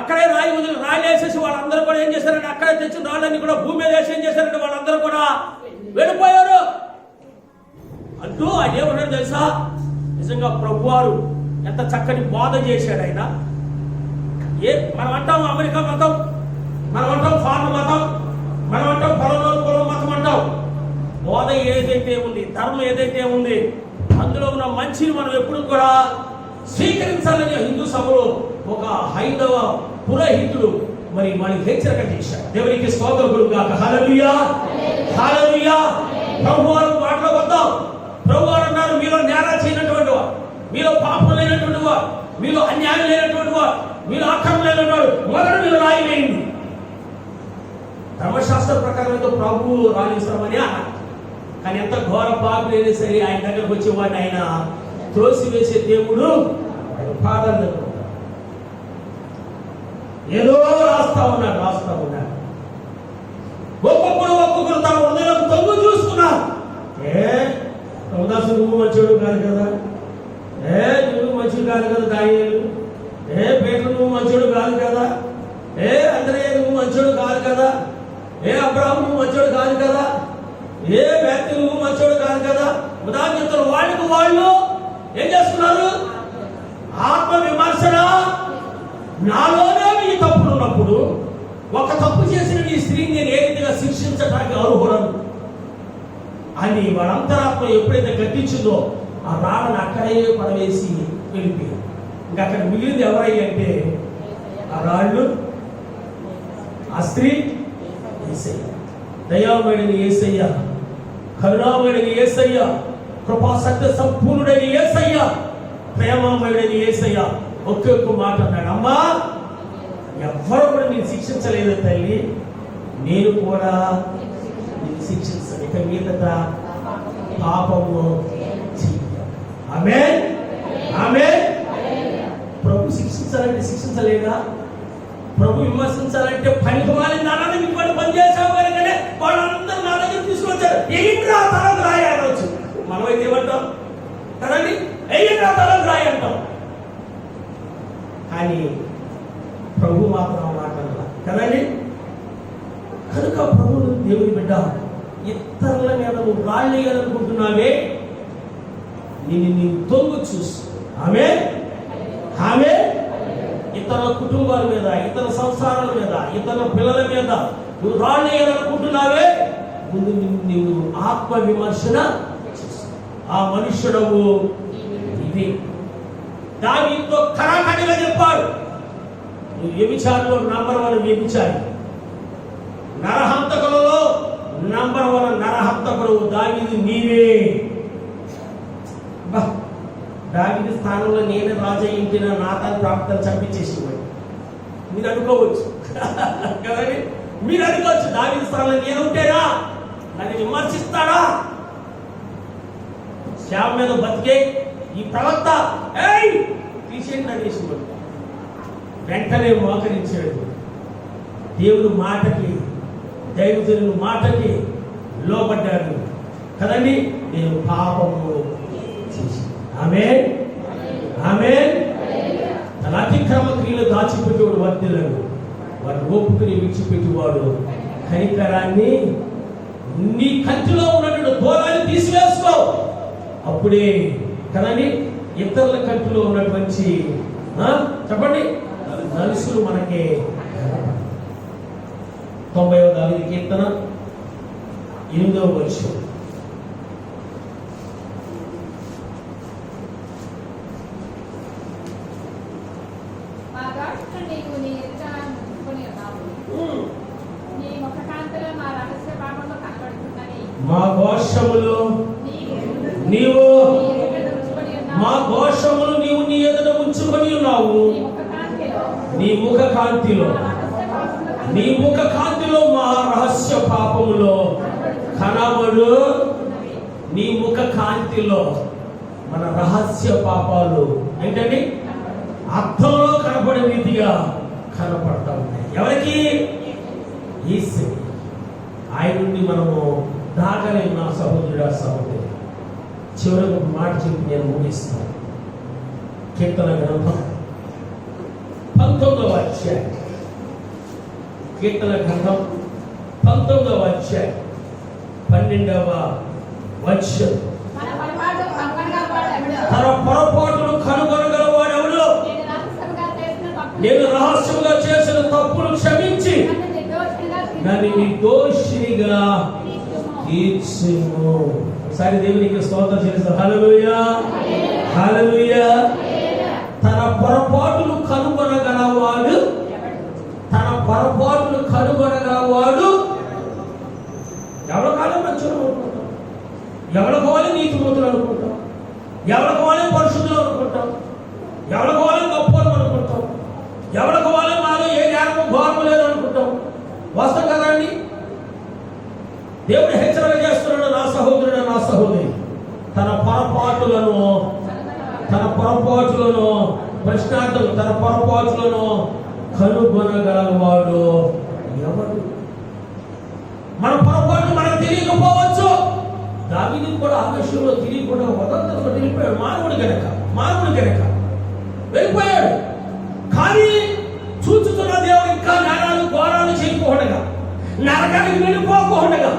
అక్కడే రాళ్ళు వేసేసి వాళ్ళందరూ కూడా ఏం చేశారంటే అక్కడే తెచ్చిన రాళ్ళని కూడా భూమి మీద వేసి ఏం చేశారంటే వాళ్ళందరూ కూడా వెళ్ళిపోయారు అంటూ ఆయన ఏమన్నాడు తెలుసా? నిజంగా ప్రభువారు ఎంత చక్కని బోధ చేశాడు ఆయన. మనం అంటాం అమెరికా మతం, మనం అంటాం ఫారెన్ మతం, మనం అంటాం పొలం మతం అంటాం. బోధ ఏదైతే ఉంది, ధర్మం ఏదైతే ఉంది, అందులో ఉన్న మంచిని మనం ఎప్పుడు కూడా స్వీకరించాలని హిందూ సభలో ఒక హైందవ పురోహితుడు మరి మనకి హెచ్చరిక చేశాడు. దేవునికి స్తోత్రం కలుగుగాక. హల్లెలూయా, హల్లెలూయా. ప్రభువారు మాటలో వద్దాం. ప్రభువారు అన్నారు, మీలో నేరాలు చేయనటువంటి వారు, మీలో పాపం లేనటువంటి వారు, మీలో అన్యాయం లేనటువంటి వారు, మీలో అక్రమం లేనటువంటి వాడు మొదలు మీరు రాయి వేయండి. ధర్మశాస్త్ర ప్రకారంతో ప్రభువు రాజేశ్వరమని అన్నారు. కానీ ఎంత ఘోర పాపం అయినా సరే ఆయన దగ్గరకు వచ్చేవాడిని ఆయన త్రోసివేసే దేవుడు పాదాలు దగ్గర ఏదో రాస్తా ఉన్నాడు. ఒక్కొక్కరు తన హృదయం తొంగు చూసుకున్నారు. రమదాసు నువ్వు మంచోడు కాదు కదా, నువ్వు మంచిది కాదు కదా, దానియేలు పేటలు నువ్వు మంచోడు కాదు కదా, అంద్రయ్య నువ్వు మంచోడు కాదు కదా, అబ్రాహం నువ్వు మంచోడు కాదు కదా, వ్యక్తి నువ్వు మంచోడు కాదు కదా. ఉదాహరణ వాళ్ళు ఏం చేస్తున్నారు? ఆత్మ విమర్శన. నాలోనే ఈ తప్పులు ఉన్నప్పుడు ఒక తప్పు చేసిన ఈ స్త్రీని నేను ఏ రీతిగా శిక్షించడానికి అర్హుడను అని వాళ్ళ అంతరాత్మ ఎప్పుడైతే గట్టించిందో ఆ రాళ్ళని అక్కడే పడవేసి వెళ్ళిపోయారు. ఇంకా అక్కడ మిగిలింది ఎవరయ్యంటే ఆ రాళ్ళు, ఆ స్త్రీ, యేసయ్య. దయామయుడైన యేసయ్య, కరుణామయుడైన యేసయ్య, కృపా సత్య సంపూర్ణుడైన యేసయ్య, ప్రేమమయుడైన యేసయ్య ఒక్కొక్క మాట అన్నాడు, అమ్మా ఎవ్వరు కూడా నేను శిక్షించలేదు తల్లి, నేను కూడా నేను శిక్షించాను, ఇక మీదట పాపము చెయ్య. ఆమేన్, ఆమేన్. ప్రభు శిక్షించాలంటే శిక్షించలేదా? ప్రభు విమర్శించాలంటే పనికి మాలి నాన్న మీకు వాళ్ళు పనిచేసావు కానీ వాళ్ళందరూ నా దగ్గర తీసుకొచ్చారు, ఏంట్రా తలకు రాయి అనవచ్చు. మనమైతే ఏమంటాం కదండి, ఏంట్రా తలకు రాయి అంటాం. కానీ ప్రభు మాత్రం మాట్లాడాల కదండి. కనుక ప్రభు దేవుని బిడ్డ, ఇతరుల మీద నువ్వు రాళ్ళు వేయాలనుకుంటున్నావే, నేను తొంగు చూసి ఆమె ఇతరుల కుటుంబాల మీద, ఇతర సంసారాల మీద, ఇతర పిల్లల మీద నువ్వు రాళ్ళు వేయాలనుకుంటున్నావే, ముందు నువ్వు ఆత్మ విమర్శన ఆ మనుష్యుడవు ఇది. దానితో కరాఖండిగా చెప్పాడు, నువ్వు వ్యభిచారిలో నంబర్ 1 వ్యభిచారి, నరహంతకులలో నంబర్ 1 నరహంతకుడు దావీదు నీవే. దావీదు స్థానంలో నేనే రాజా ఇంటిన నాతాను ప్రాప్తలు చంపించేసేవాడు మీరు అనుకోవచ్చు కదండి. మీరు అనుకోవచ్చు దావీదు స్థానంలో నేను ఉంటేనా నన్ను విమర్శిస్తాడా? శ్యామ మీద బతికే ఈ ప్రవక్త తీసేయండి అనేసేవాడు. వెంటనే మోకరించాడు. దేవుడు మాటకి, దైవజనుడు మాటకి లోబడ్డాడు కదండి. నేను పాపము చేసి ఆమేన్, ఆమేన్. తన అతిక్రమ క్రియలు దాచిపెట్టేవాడు వర్ధిల్లడు, వాడు ఓపుకుని విడిచిపెట్టేవాడు కనికరాన్ని. నీ కంటిలో ఉన్నటువంటి దూరాన్ని తీసివేసుకో, అప్పుడే కదండి ఇతరుల కంటిలో ఉన్నటువంటి చెప్పండి నలుసులు మనకి. 90వ కీర్తన 8వ వచనం. మా ఘోషములు నీవు మా ఘోషములు నీవు నీ ఎదుట ఉంచుకొని ఉన్నావు. నీ ముఖ కాంతిలో మా రహస్య పాపములో కనబడు. నీ ముఖ కాంతిలో మన రహస్య పాపాలు ఏంటండి అర్థంలో కనపడే రీతిగా కనపడతా ఉన్నాయి. ఎవరికి? యేసు. ఆయన నుండి మనము దాగలేము. నా సహోదరుడా సహోదరి, చివరికి ఒక మాట చెప్పి నేను ముగిస్తాను. కీర్తన గ్రంథం 19వ అధ్యాయం. కీర్తన గ్రంథం 19వ అధ్యాయం 12వ వచనం. తన పొరపాటును కనుగొనగలవాడెవడు? నేను రహస్యంగా చేసిన తప్పులు క్షమించి నన్ను నిర్దోషినిగా తీర్చుము. ఒకసారి దేవునికి స్తోత్రం చేస్తాం. హల్లెలూయా, హల్లెలూయా. తన పొరపాటును కనుగొనగలవాడు, తన పొరపాటును కనుగొనగలవాడు. ఎవరి కాలం మంచులు అనుకుంటాం, ఎవరి కాలం నీతిమంతులు అనుకుంటాం, ఎవరి కాలం పరిశుద్ధులు అనుకుంటాం, ఎవరి కాలం గొప్పలు అనుకుంటాం, ఎవరి కాలం మాలో ఏ జ్ఞానము ఘోరము లేదు అనుకుంటాం. వస్తాం కదండి. దేవుడు హెచ్చరిక చేస్తున్నాడు, నా సహోదరుడు నా సహోదరి, తన పొరపాటులను ప్రశ్నార్థులు తన పొరపాటులను కనుగొనగలవాడు ఎవరు? మన పొరపాటు మనకు తెలియకపోవచ్చు. దావీదు కూడా ఆవేశంలో తెలియకుండా వదంతో వెళ్ళిపోయాడు. మానవుడు గనక వెళ్ళిపోయాడు. కానీ చూచుతున్న దేవుడు ఇంకా నేరాలు ఘోరాలు చేయకపోకుండా, నరకానికి వెళ్ళిపోకుండా,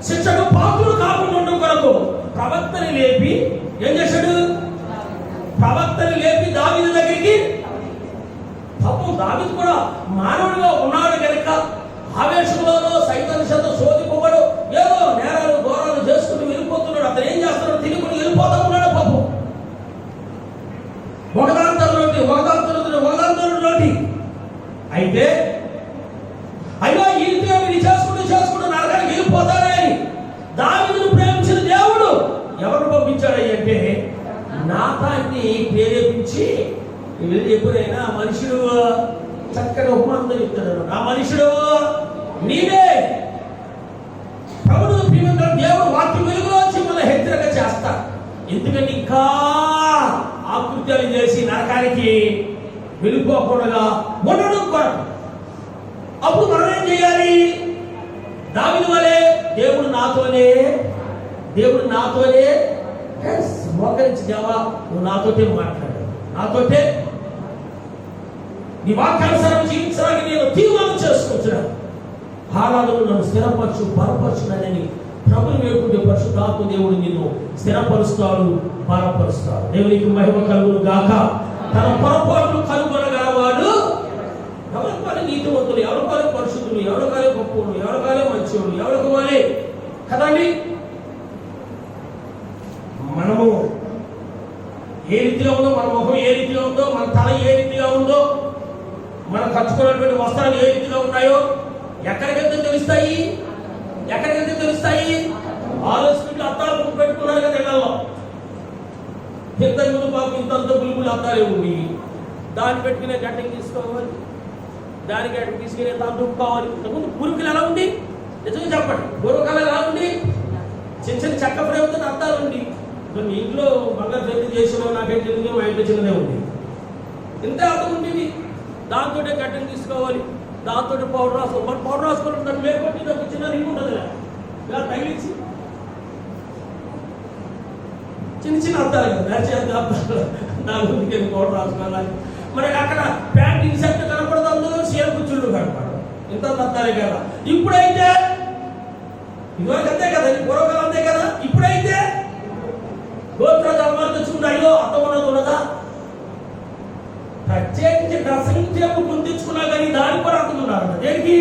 శిక్షకు పాత్రులు కాకుండా ఉండడం కొరకు ప్రవక్తని లేపి ఏం చేశాడు? ప్రవక్తని లేపి దావీదు దగ్గరికి. పాపం దావీదు కూడా మానవుడిగా ఉన్నాడు కనుక ఆవేశంలోనో సైతాను చేత శోధింపబడు ఏదో నేరాలు ఘోరాలు చేసుకుని వెళ్ళిపోతున్నాడు. అతను ఏం చేస్తున్నాడు? తిరుగుని వెళ్ళిపోతా ఉన్నాడు. పాపం ఒకదాంతరంలోటి అయితే అయ్యో ఈ రీతిగా మీరు చేసుకుంటూ నరకానికి వెళ్ళిపోతారే అని దావీదును ప్రేమించిన దేవుడు ఎవరు పంపించాడు అంటే నాతాన్ని ప్రేరేపించి ఎప్పుడైనా మనుషుడు చక్కగా ఉపమానం చెప్తాడు. నా మనుషుడు నీవే. ప్రభువు ప్రియమైన దేవుడు వాక్య వెలుగులోంచి మన హెచ్చరిక చేస్తా. ఎందుకంటే ఇంకా ఆకృత్యాలు చేసి నరకానికి వెళ్ళిపోకుండా ఉండడం కొరకు. అప్పుడు మనం ఏం చేయాలి? దావీదు వలె దేవుడు నాతోనే మోకరించి దేవా నువ్వు నాతోటే మాట్లాడు, నాతోటే నీ వాక్యానుసారం జీవించడానికి నేను తీర్మానం చేసుకుంటున్నాను. ఆరాధనలు నన్ను స్థిరపరచు, బలపరచునని ప్రభుని వేడుకుంటే పరిశుద్ధాత్మ దేవుడు నిన్ను స్థిరపరుస్తాడు, బలపరుస్తాడు. దేవునికి మహిమ కలుగును గాక. తన పొరపాటును కనుగొనగలవాడు. ఎవరి కాలే నీతివంతులు, ఎవరి కాలే పరిశుద్ధులు, ఎవరి కాలే గొప్పలు, ఎవరి కాలే మంచివాడు, ఎవరికి వాళ్ళే కదండి. మనము ఏ రీతిగా ఉందో, మన ముఖం ఏ రీతిగా ఉందో, మన తల ఏ రీతిగా ఉందో, మనం కట్టుకున్నటువంటి వస్త్రాలు ఏ రీతిగా ఉన్నాయో ఎక్కడికైతే తెలుస్తాయి? ఆలోచనలు అద్దాలు పెట్టుకున్నారు కదా ఇళ్లలో. ఇంతకు ముందు పాపం ఇంతంత బుల్బులు అద్దాలే ఉండి దాన్ని పెట్టుకునే గడ్డకి తీసుకోవాలి, దానికి గడ్డకి తీసుకునే దాన్ని దుక్కుకోవాలి. ఇంతకుముందు పూర్వీకులు ఎలా ఉంది? నిజంగా చెప్పండి, పూర్వకాలం ఎలా ఉంది? చిన్న చెక్క ఫ్రేమ్తో అద్దాలు ఉండి. మీ ఇంట్లో బంగారు ఫ్రేమ్ చేసిన నాకేం తెలియదు, మా ఇంట్లో చిన్నదే ఉంది. ఇంత అర్థం ఉండేది. దాంతో గడ్డని తీసుకోవాలి, దాంతో పౌడర్ రాసుకోవాలి. పౌడర్ రాసుకోవాలి, దాన్ని మేకొట్టి దానికి చిన్న రింగ్ ఉంటుంది ఇలా తగిలించి చిన్న చిన్న అర్థాలు కదా, నడిచేంత అర్థాలు. నా ముందుకి కోట రాసుకోవాలి. మనకి అక్కడ ప్యాంట్ ఇన్సెక్ట్ కనపడదు, అందులో సేమ్ కుచ్చుళ్ళు కనపడదు. ఇంత అర్థాలే కదా. ఇప్పుడైతే ఇదివరకు అంతే కదా, పూర్వకాలం అంతే కదా. ఇప్పుడైతే గోత్ర ధర్మాలు తెచ్చుకుంటే అయ్యో అర్థం ఉన్నదా? ప్రత్యేకించి డ్రెస్సింగ్ టేబుల్ ముందు తెచ్చుకున్నా కానీ దానికి కూడా అర్థం ఉన్నారు. దేనికి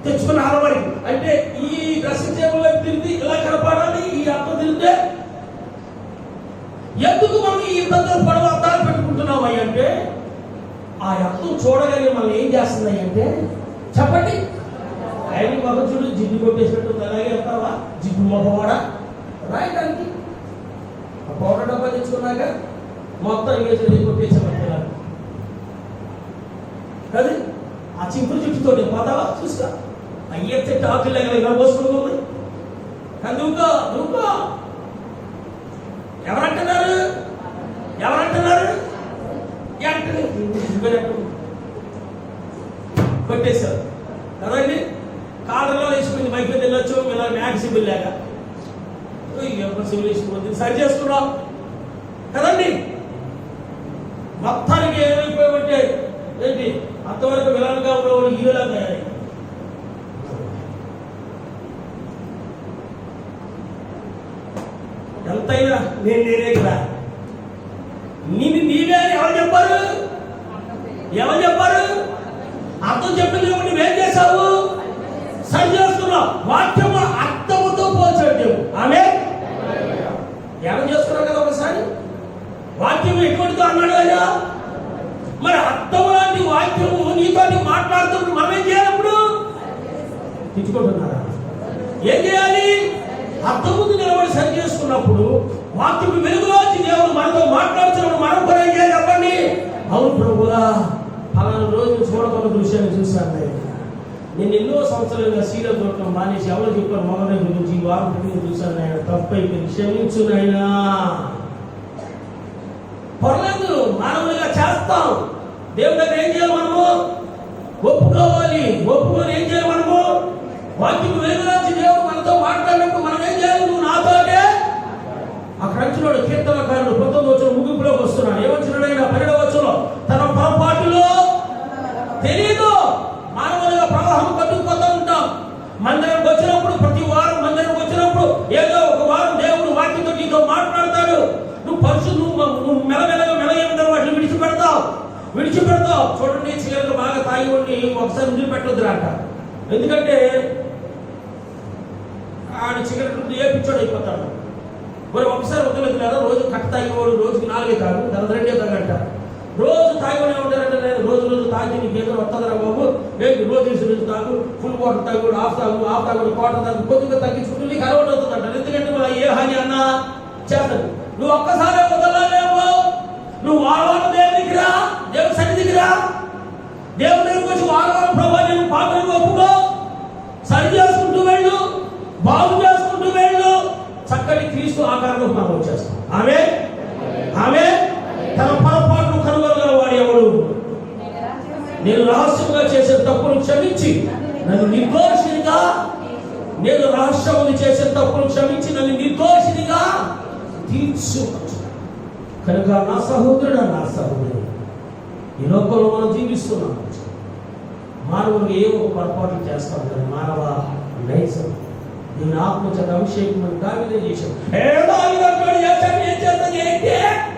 తెచ్చుకున్న అలవారి అంటే ఈ డ్రెస్సింగ్ టేబుల్ వైపు తిరిగి ఇలా కనపడాలి, ఈ అర్థం తిరిగితే ఎందుకు మనం ఈ ఇబ్బందులు పడవ అర్థాలు పెట్టుకుంటున్నామయ్య అంటే ఆ అర్థం చూడగానే మనం ఏం చేస్తున్నాయి అంటే చెప్పండి. ఆయన మగచుడు జిడ్డు కొట్టేసినట్టు అలాగే వెళ్తావా? జిడ్డు మొహవాడ రాయడానికి పౌడర్ డబ్బా తెచ్చుకున్నాక మొత్తం ఇంగ్లీష్ కొట్టేసామంటున్నారు కదా. ఆ చింపులు చుట్టుతో పోతావా చూస్తా అయ్యే టాకులు ఇలా పోసుకుంటుంది. దూకో దూకో. ఎవరంటున్నారు? కొట్టేశారు కదండి. కాళ్ళలో వేసుకుంది బైక్ మీద వెళ్ళొచ్చు, ఇలా మ్యాక్ సిబిల్ లేక సిబిల్ వేసుకుంది, సరి చేసుకున్నాం కదండి. మొత్తానికి ఏమైపోయామంటే ఏంటి అంతవరకు విలన్గా ఉన్నవాడు హీరోలా తయారై ఎంతైనా నేనే కదా. నీవే అని ఎవరు చెప్పారు? అర్థం చెప్పింది నువ్వేం చేశావు? సరి చేసుకున్నావు. వాక్యము అర్థముతో పోల్చాడు. ఆమె ఏమం చేసుకున్నావు కదా ఒకసారి. వాక్యం ఎటువంటిదో అన్నాడు కదా. మరి అర్థము లాంటి వాక్యము నీతో మాట్లాడుతున్నప్పుడు మనం ఏం చేయాలప్పుడు? తెచ్చుకుంటున్నారా? ఏం చేయాలి? అర్థం ముందు నిలబడి సరి చేసుకున్నప్పుడు వాక్యం వెలుగులోంచి దేవుడు మనతో మాట్లాడుతున్నప్పుడు మనం కూడా ఏం చేయాలి చెప్పండి? అవును ప్రభువా, ఫలానా రోజు చూడకుండా దృశ్యాన్ని చూశాను. నేను ఎన్నో సంవత్సరాలుగా సీరియల్ చూడటం మానేసి ఎవరు చెప్పారు మొదటి గురించి ఈ వారం ప్రతి చూశాను. ఆయన తప్పైపోయింది, క్షమించు నాయనా. పర్లేదు, మానవులుగా చేస్తాం. దేవుడి దగ్గర ఏం చేయాలి మనము? ఒప్పుకోవాలి. ఒప్పుకొని ఏం చేయాలి మనము? వాక్యం వెలుగులోంచి దేవుడు మనతో మాట్లాడినప్పుడు మనం ఏం చేయాలి? నువ్వు నాతోటే. అక్కడ అంచున్నాడు కీర్తనకారుడు 19వ వచనం ముగింపులోకి వస్తున్నాడు. ఏమొచ్చినాడు ఆయన? 12వ వచనం తన పొరపాటులో తెలీదు. మానవులుగా ప్రవాహం కట్టుకుపోతూ ఉంటాం. మందిరంకి వచ్చినప్పుడు, ప్రతి వారం మందిరంకి వచ్చినప్పుడు ఏదో ఒక వారం దేవుడు వాక్యంతో నీతో మాట్లాడతాడు. నువ్వు నువ్వు మెల్లమెల్లగా మెలగేమిందని వాటిని విడిచిపెడతావు. చూడండి, సిగరెట్లు బాగా తాగి ఉండి ఒకసారి వదిలిపెట్టొద్దురా అంట. ఎందుకంటే ఆడు సిగరెట్లు ఏపించోడు అయిపోతాడు. మరి ఒకసారి వదిలేదులేదా? రోజు కట్ట తాగేవాడు రోజుకి 4 తాగు, దాని 2 తాగంట. రోజు తాగినే ఉంటారంటే నేను రోజు తాగి నీకు ఏదో వస్తుందిరా బాబు, ఏంటి రోజు తాగు, ఫుల్ వాటర్ తాగుడు, హాఫ్ తాగుడు, క్వార్టర్ తాగు, కొద్దిగా తగ్గించుకుంటూ నీకు అలవాటు అవుతుందంట. ఎందుకంటే నువ్వు ఏ హాని అన్నా చేస్తాడు. నువ్వు ఒక్కసారి వదలలేవు. నువ్వు వారం దేవునికి రా, దేవుని సన్నిధికి రా. దేవుని దగ్గరికి వచ్చి వారం ప్రభావ నేను పాపను ఒప్పుకో, సరి చేసుకుంటూ వెళ్ళు, బాగు చేసుకుంటూ వెళ్ళు. చక్కటి క్రీస్తు ఆకారంలో మనం వచ్చేస్తాం. ఆమె తన పొరపాటును కనుగొనగల వాడు ఎవడు? నేను రహస్యంగా చేసే తప్పును క్షమించి నన్ను నిర్దోషినిగా తీర్చుకోవచ్చు. కనుక నా సహోదరుడు, నా సహోదరి, ఈ లోకంలో మనం జీవిస్తున్నాం. మానవులు ఏ ఒక పొరపాట్లు చేస్తాం కదా. మానవ నైజం నేను ఆత్మచేత అభిషేకం అని దావిదే చేశాం.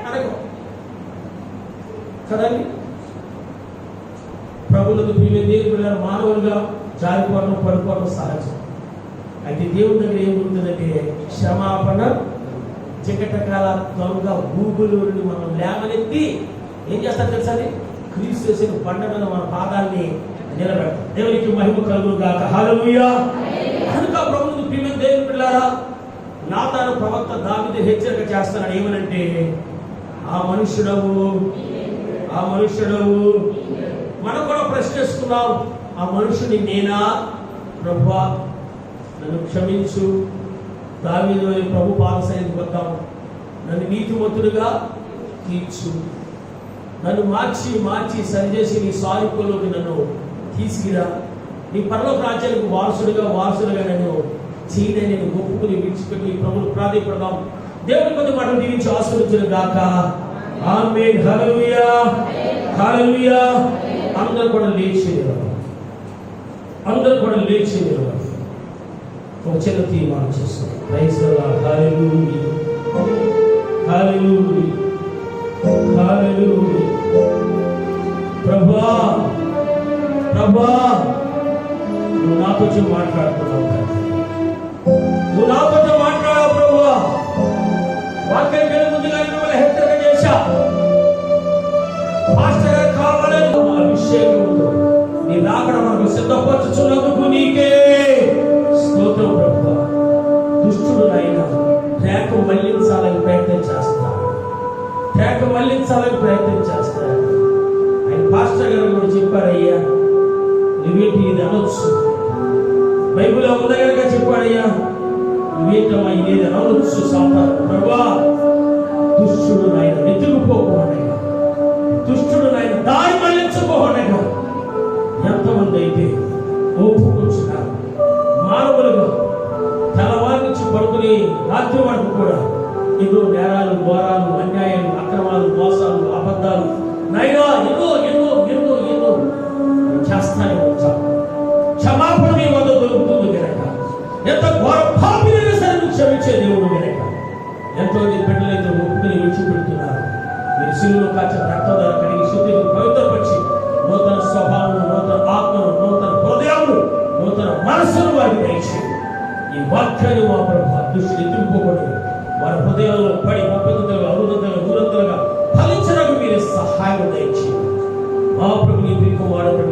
అనకు కదండి. ప్రభువులకు ప్రియమైన దేవుని పిల్లలు మానవులుగా జారిపోవడం, పడిపోవడం సహజం. అయితే దేవుని దగ్గర ఏముంటుందంటే క్షమాపణ, చికటకాల దొంగ గూగుల్ నుండి మనం లేవనెత్తి ఏం చేస్తారు తెలుసా? క్రీస్తు చేసిన బండ మీద మన పాదాన్ని నిలబెడతాం. దేవునికి మహిమ కలుగును గాక. హల్లెలూయా. కనుక ప్రభువులకు ప్రియమైన దేవుని పిల్లారా, నాతాను ప్రవక్త దావీదు హెచ్చరిక చేస్తున్నాడు. ఏమనంటే ఆ మనుష్యుడవు మనం కూడా ప్రశ్నిస్తున్నాం, ఆ మనుషుని నేనా ప్రభువా? నన్ను క్షమించు. దావీదు ప్రభు పాదసన్నిధికి వద్దాం. నన్ను నీతిమంతుడిగా తీర్చు. నన్ను మార్చి సరిచేసి నీ సారూప్యంలోకి నన్ను తీసుకురా. నీ పరలోక రాజ్యానికి వారసుడిగా నన్ను చేయని నేను ఒప్పుకుని విడిచిపెట్టి ప్రభువు ప్రార్థిస్తున్నాం. దేవుని కొద్ది మాటలు దీవించి ఆశీర్వదించును గాక. ఆమేన్. హల్లెలూయా, హల్లెలూయా. అందరూ కూడా లేచి నిలబడండి. అందరూ కూడా లేచి నిలబడండి. ఒక చిన్న తీర్మానం చేస్తాం. Praise the Lord. Hallelujah, hallelujah, hallelujah. ప్రభువా, ప్రభువా, నువ్వు నాతో మాట్లాడుతున్నావు. నువ్వు నాతో మాట్లాడావు ప్రభువా. వాక్యం వెళ్ళి ముందుగా మిమ్మల్ని హెచ్చరిక చేశా. మాస్టర్ గారు కావాలని అభిషేకంతో నీ రాకడ మనకు సిద్ధపరచుచున్నందుకు నీకే స్తోత్రం ప్రభువా. దుష్టుడు నాయన ట్రాక్ మళ్లించాలని ప్రయత్నం చేస్తాడు. ట్రాక్ మళ్లించాలని ప్రయత్నం చేస్తాడు. ఆయన పాస్టర్ గారు కూడా చెప్పారయ్యా, నువ్వేంటి ఇది అనొచ్చు. బైబిల్లో ఉదయంగా చెప్పాడయ్యా, నువ్వేంటమ్మా ఇది అనొచ్చు. సాతాను ప్రభువా, దుష్టుడు నాయన వెతుకుపోకుండా, దుష్టుడు నాయన దారి మళ్లించుకోకుండా ఎంతమంది అయితే ఒప్పుకొచ్చున్నారు మానవులుగా తెల్లవారి నుంచి పడుకుని రాత్రి వరకు కూడా ఎన్నో నేరాలు, ఘోరాలు, అన్యాయాలు, అక్రమాలు, మోసాలు, అబద్ధాలు నైనా ఎన్నో ఎన్నో ఎన్నో ఎన్నో చేస్తానే వచ్చాము. క్షమాపణ మీ వద్ద దొరుకుతుంది కనుక, ఎంత ఘోర పాపినైనా సరే నువ్వు క్షమించే దేవుడు కనుక ఎంతో బిడ్డలైతే ఒప్పుకుని విడిచిపెడుతున్నారు. మీరు శిలువలో కాచిన రక్తధార కలిగి శుద్ధిని పవిత్రపరిచి నూతన స్వభావం, నూతన ఆత్మను, నూతన హృదయాలు, నూతన మనస్సును వారికి దయచేయండి. ఈ వాక్యాన్ని మా ప్రభు దృష్టిని ఎత్తుకుపోకూడదు. వారి హృదయాల్లో పడి 30 అరుదలుగా 100 ఫలించడానికి మీరు సహాయం దయచేయండి. మా ప్రభు నీ కుమారుడు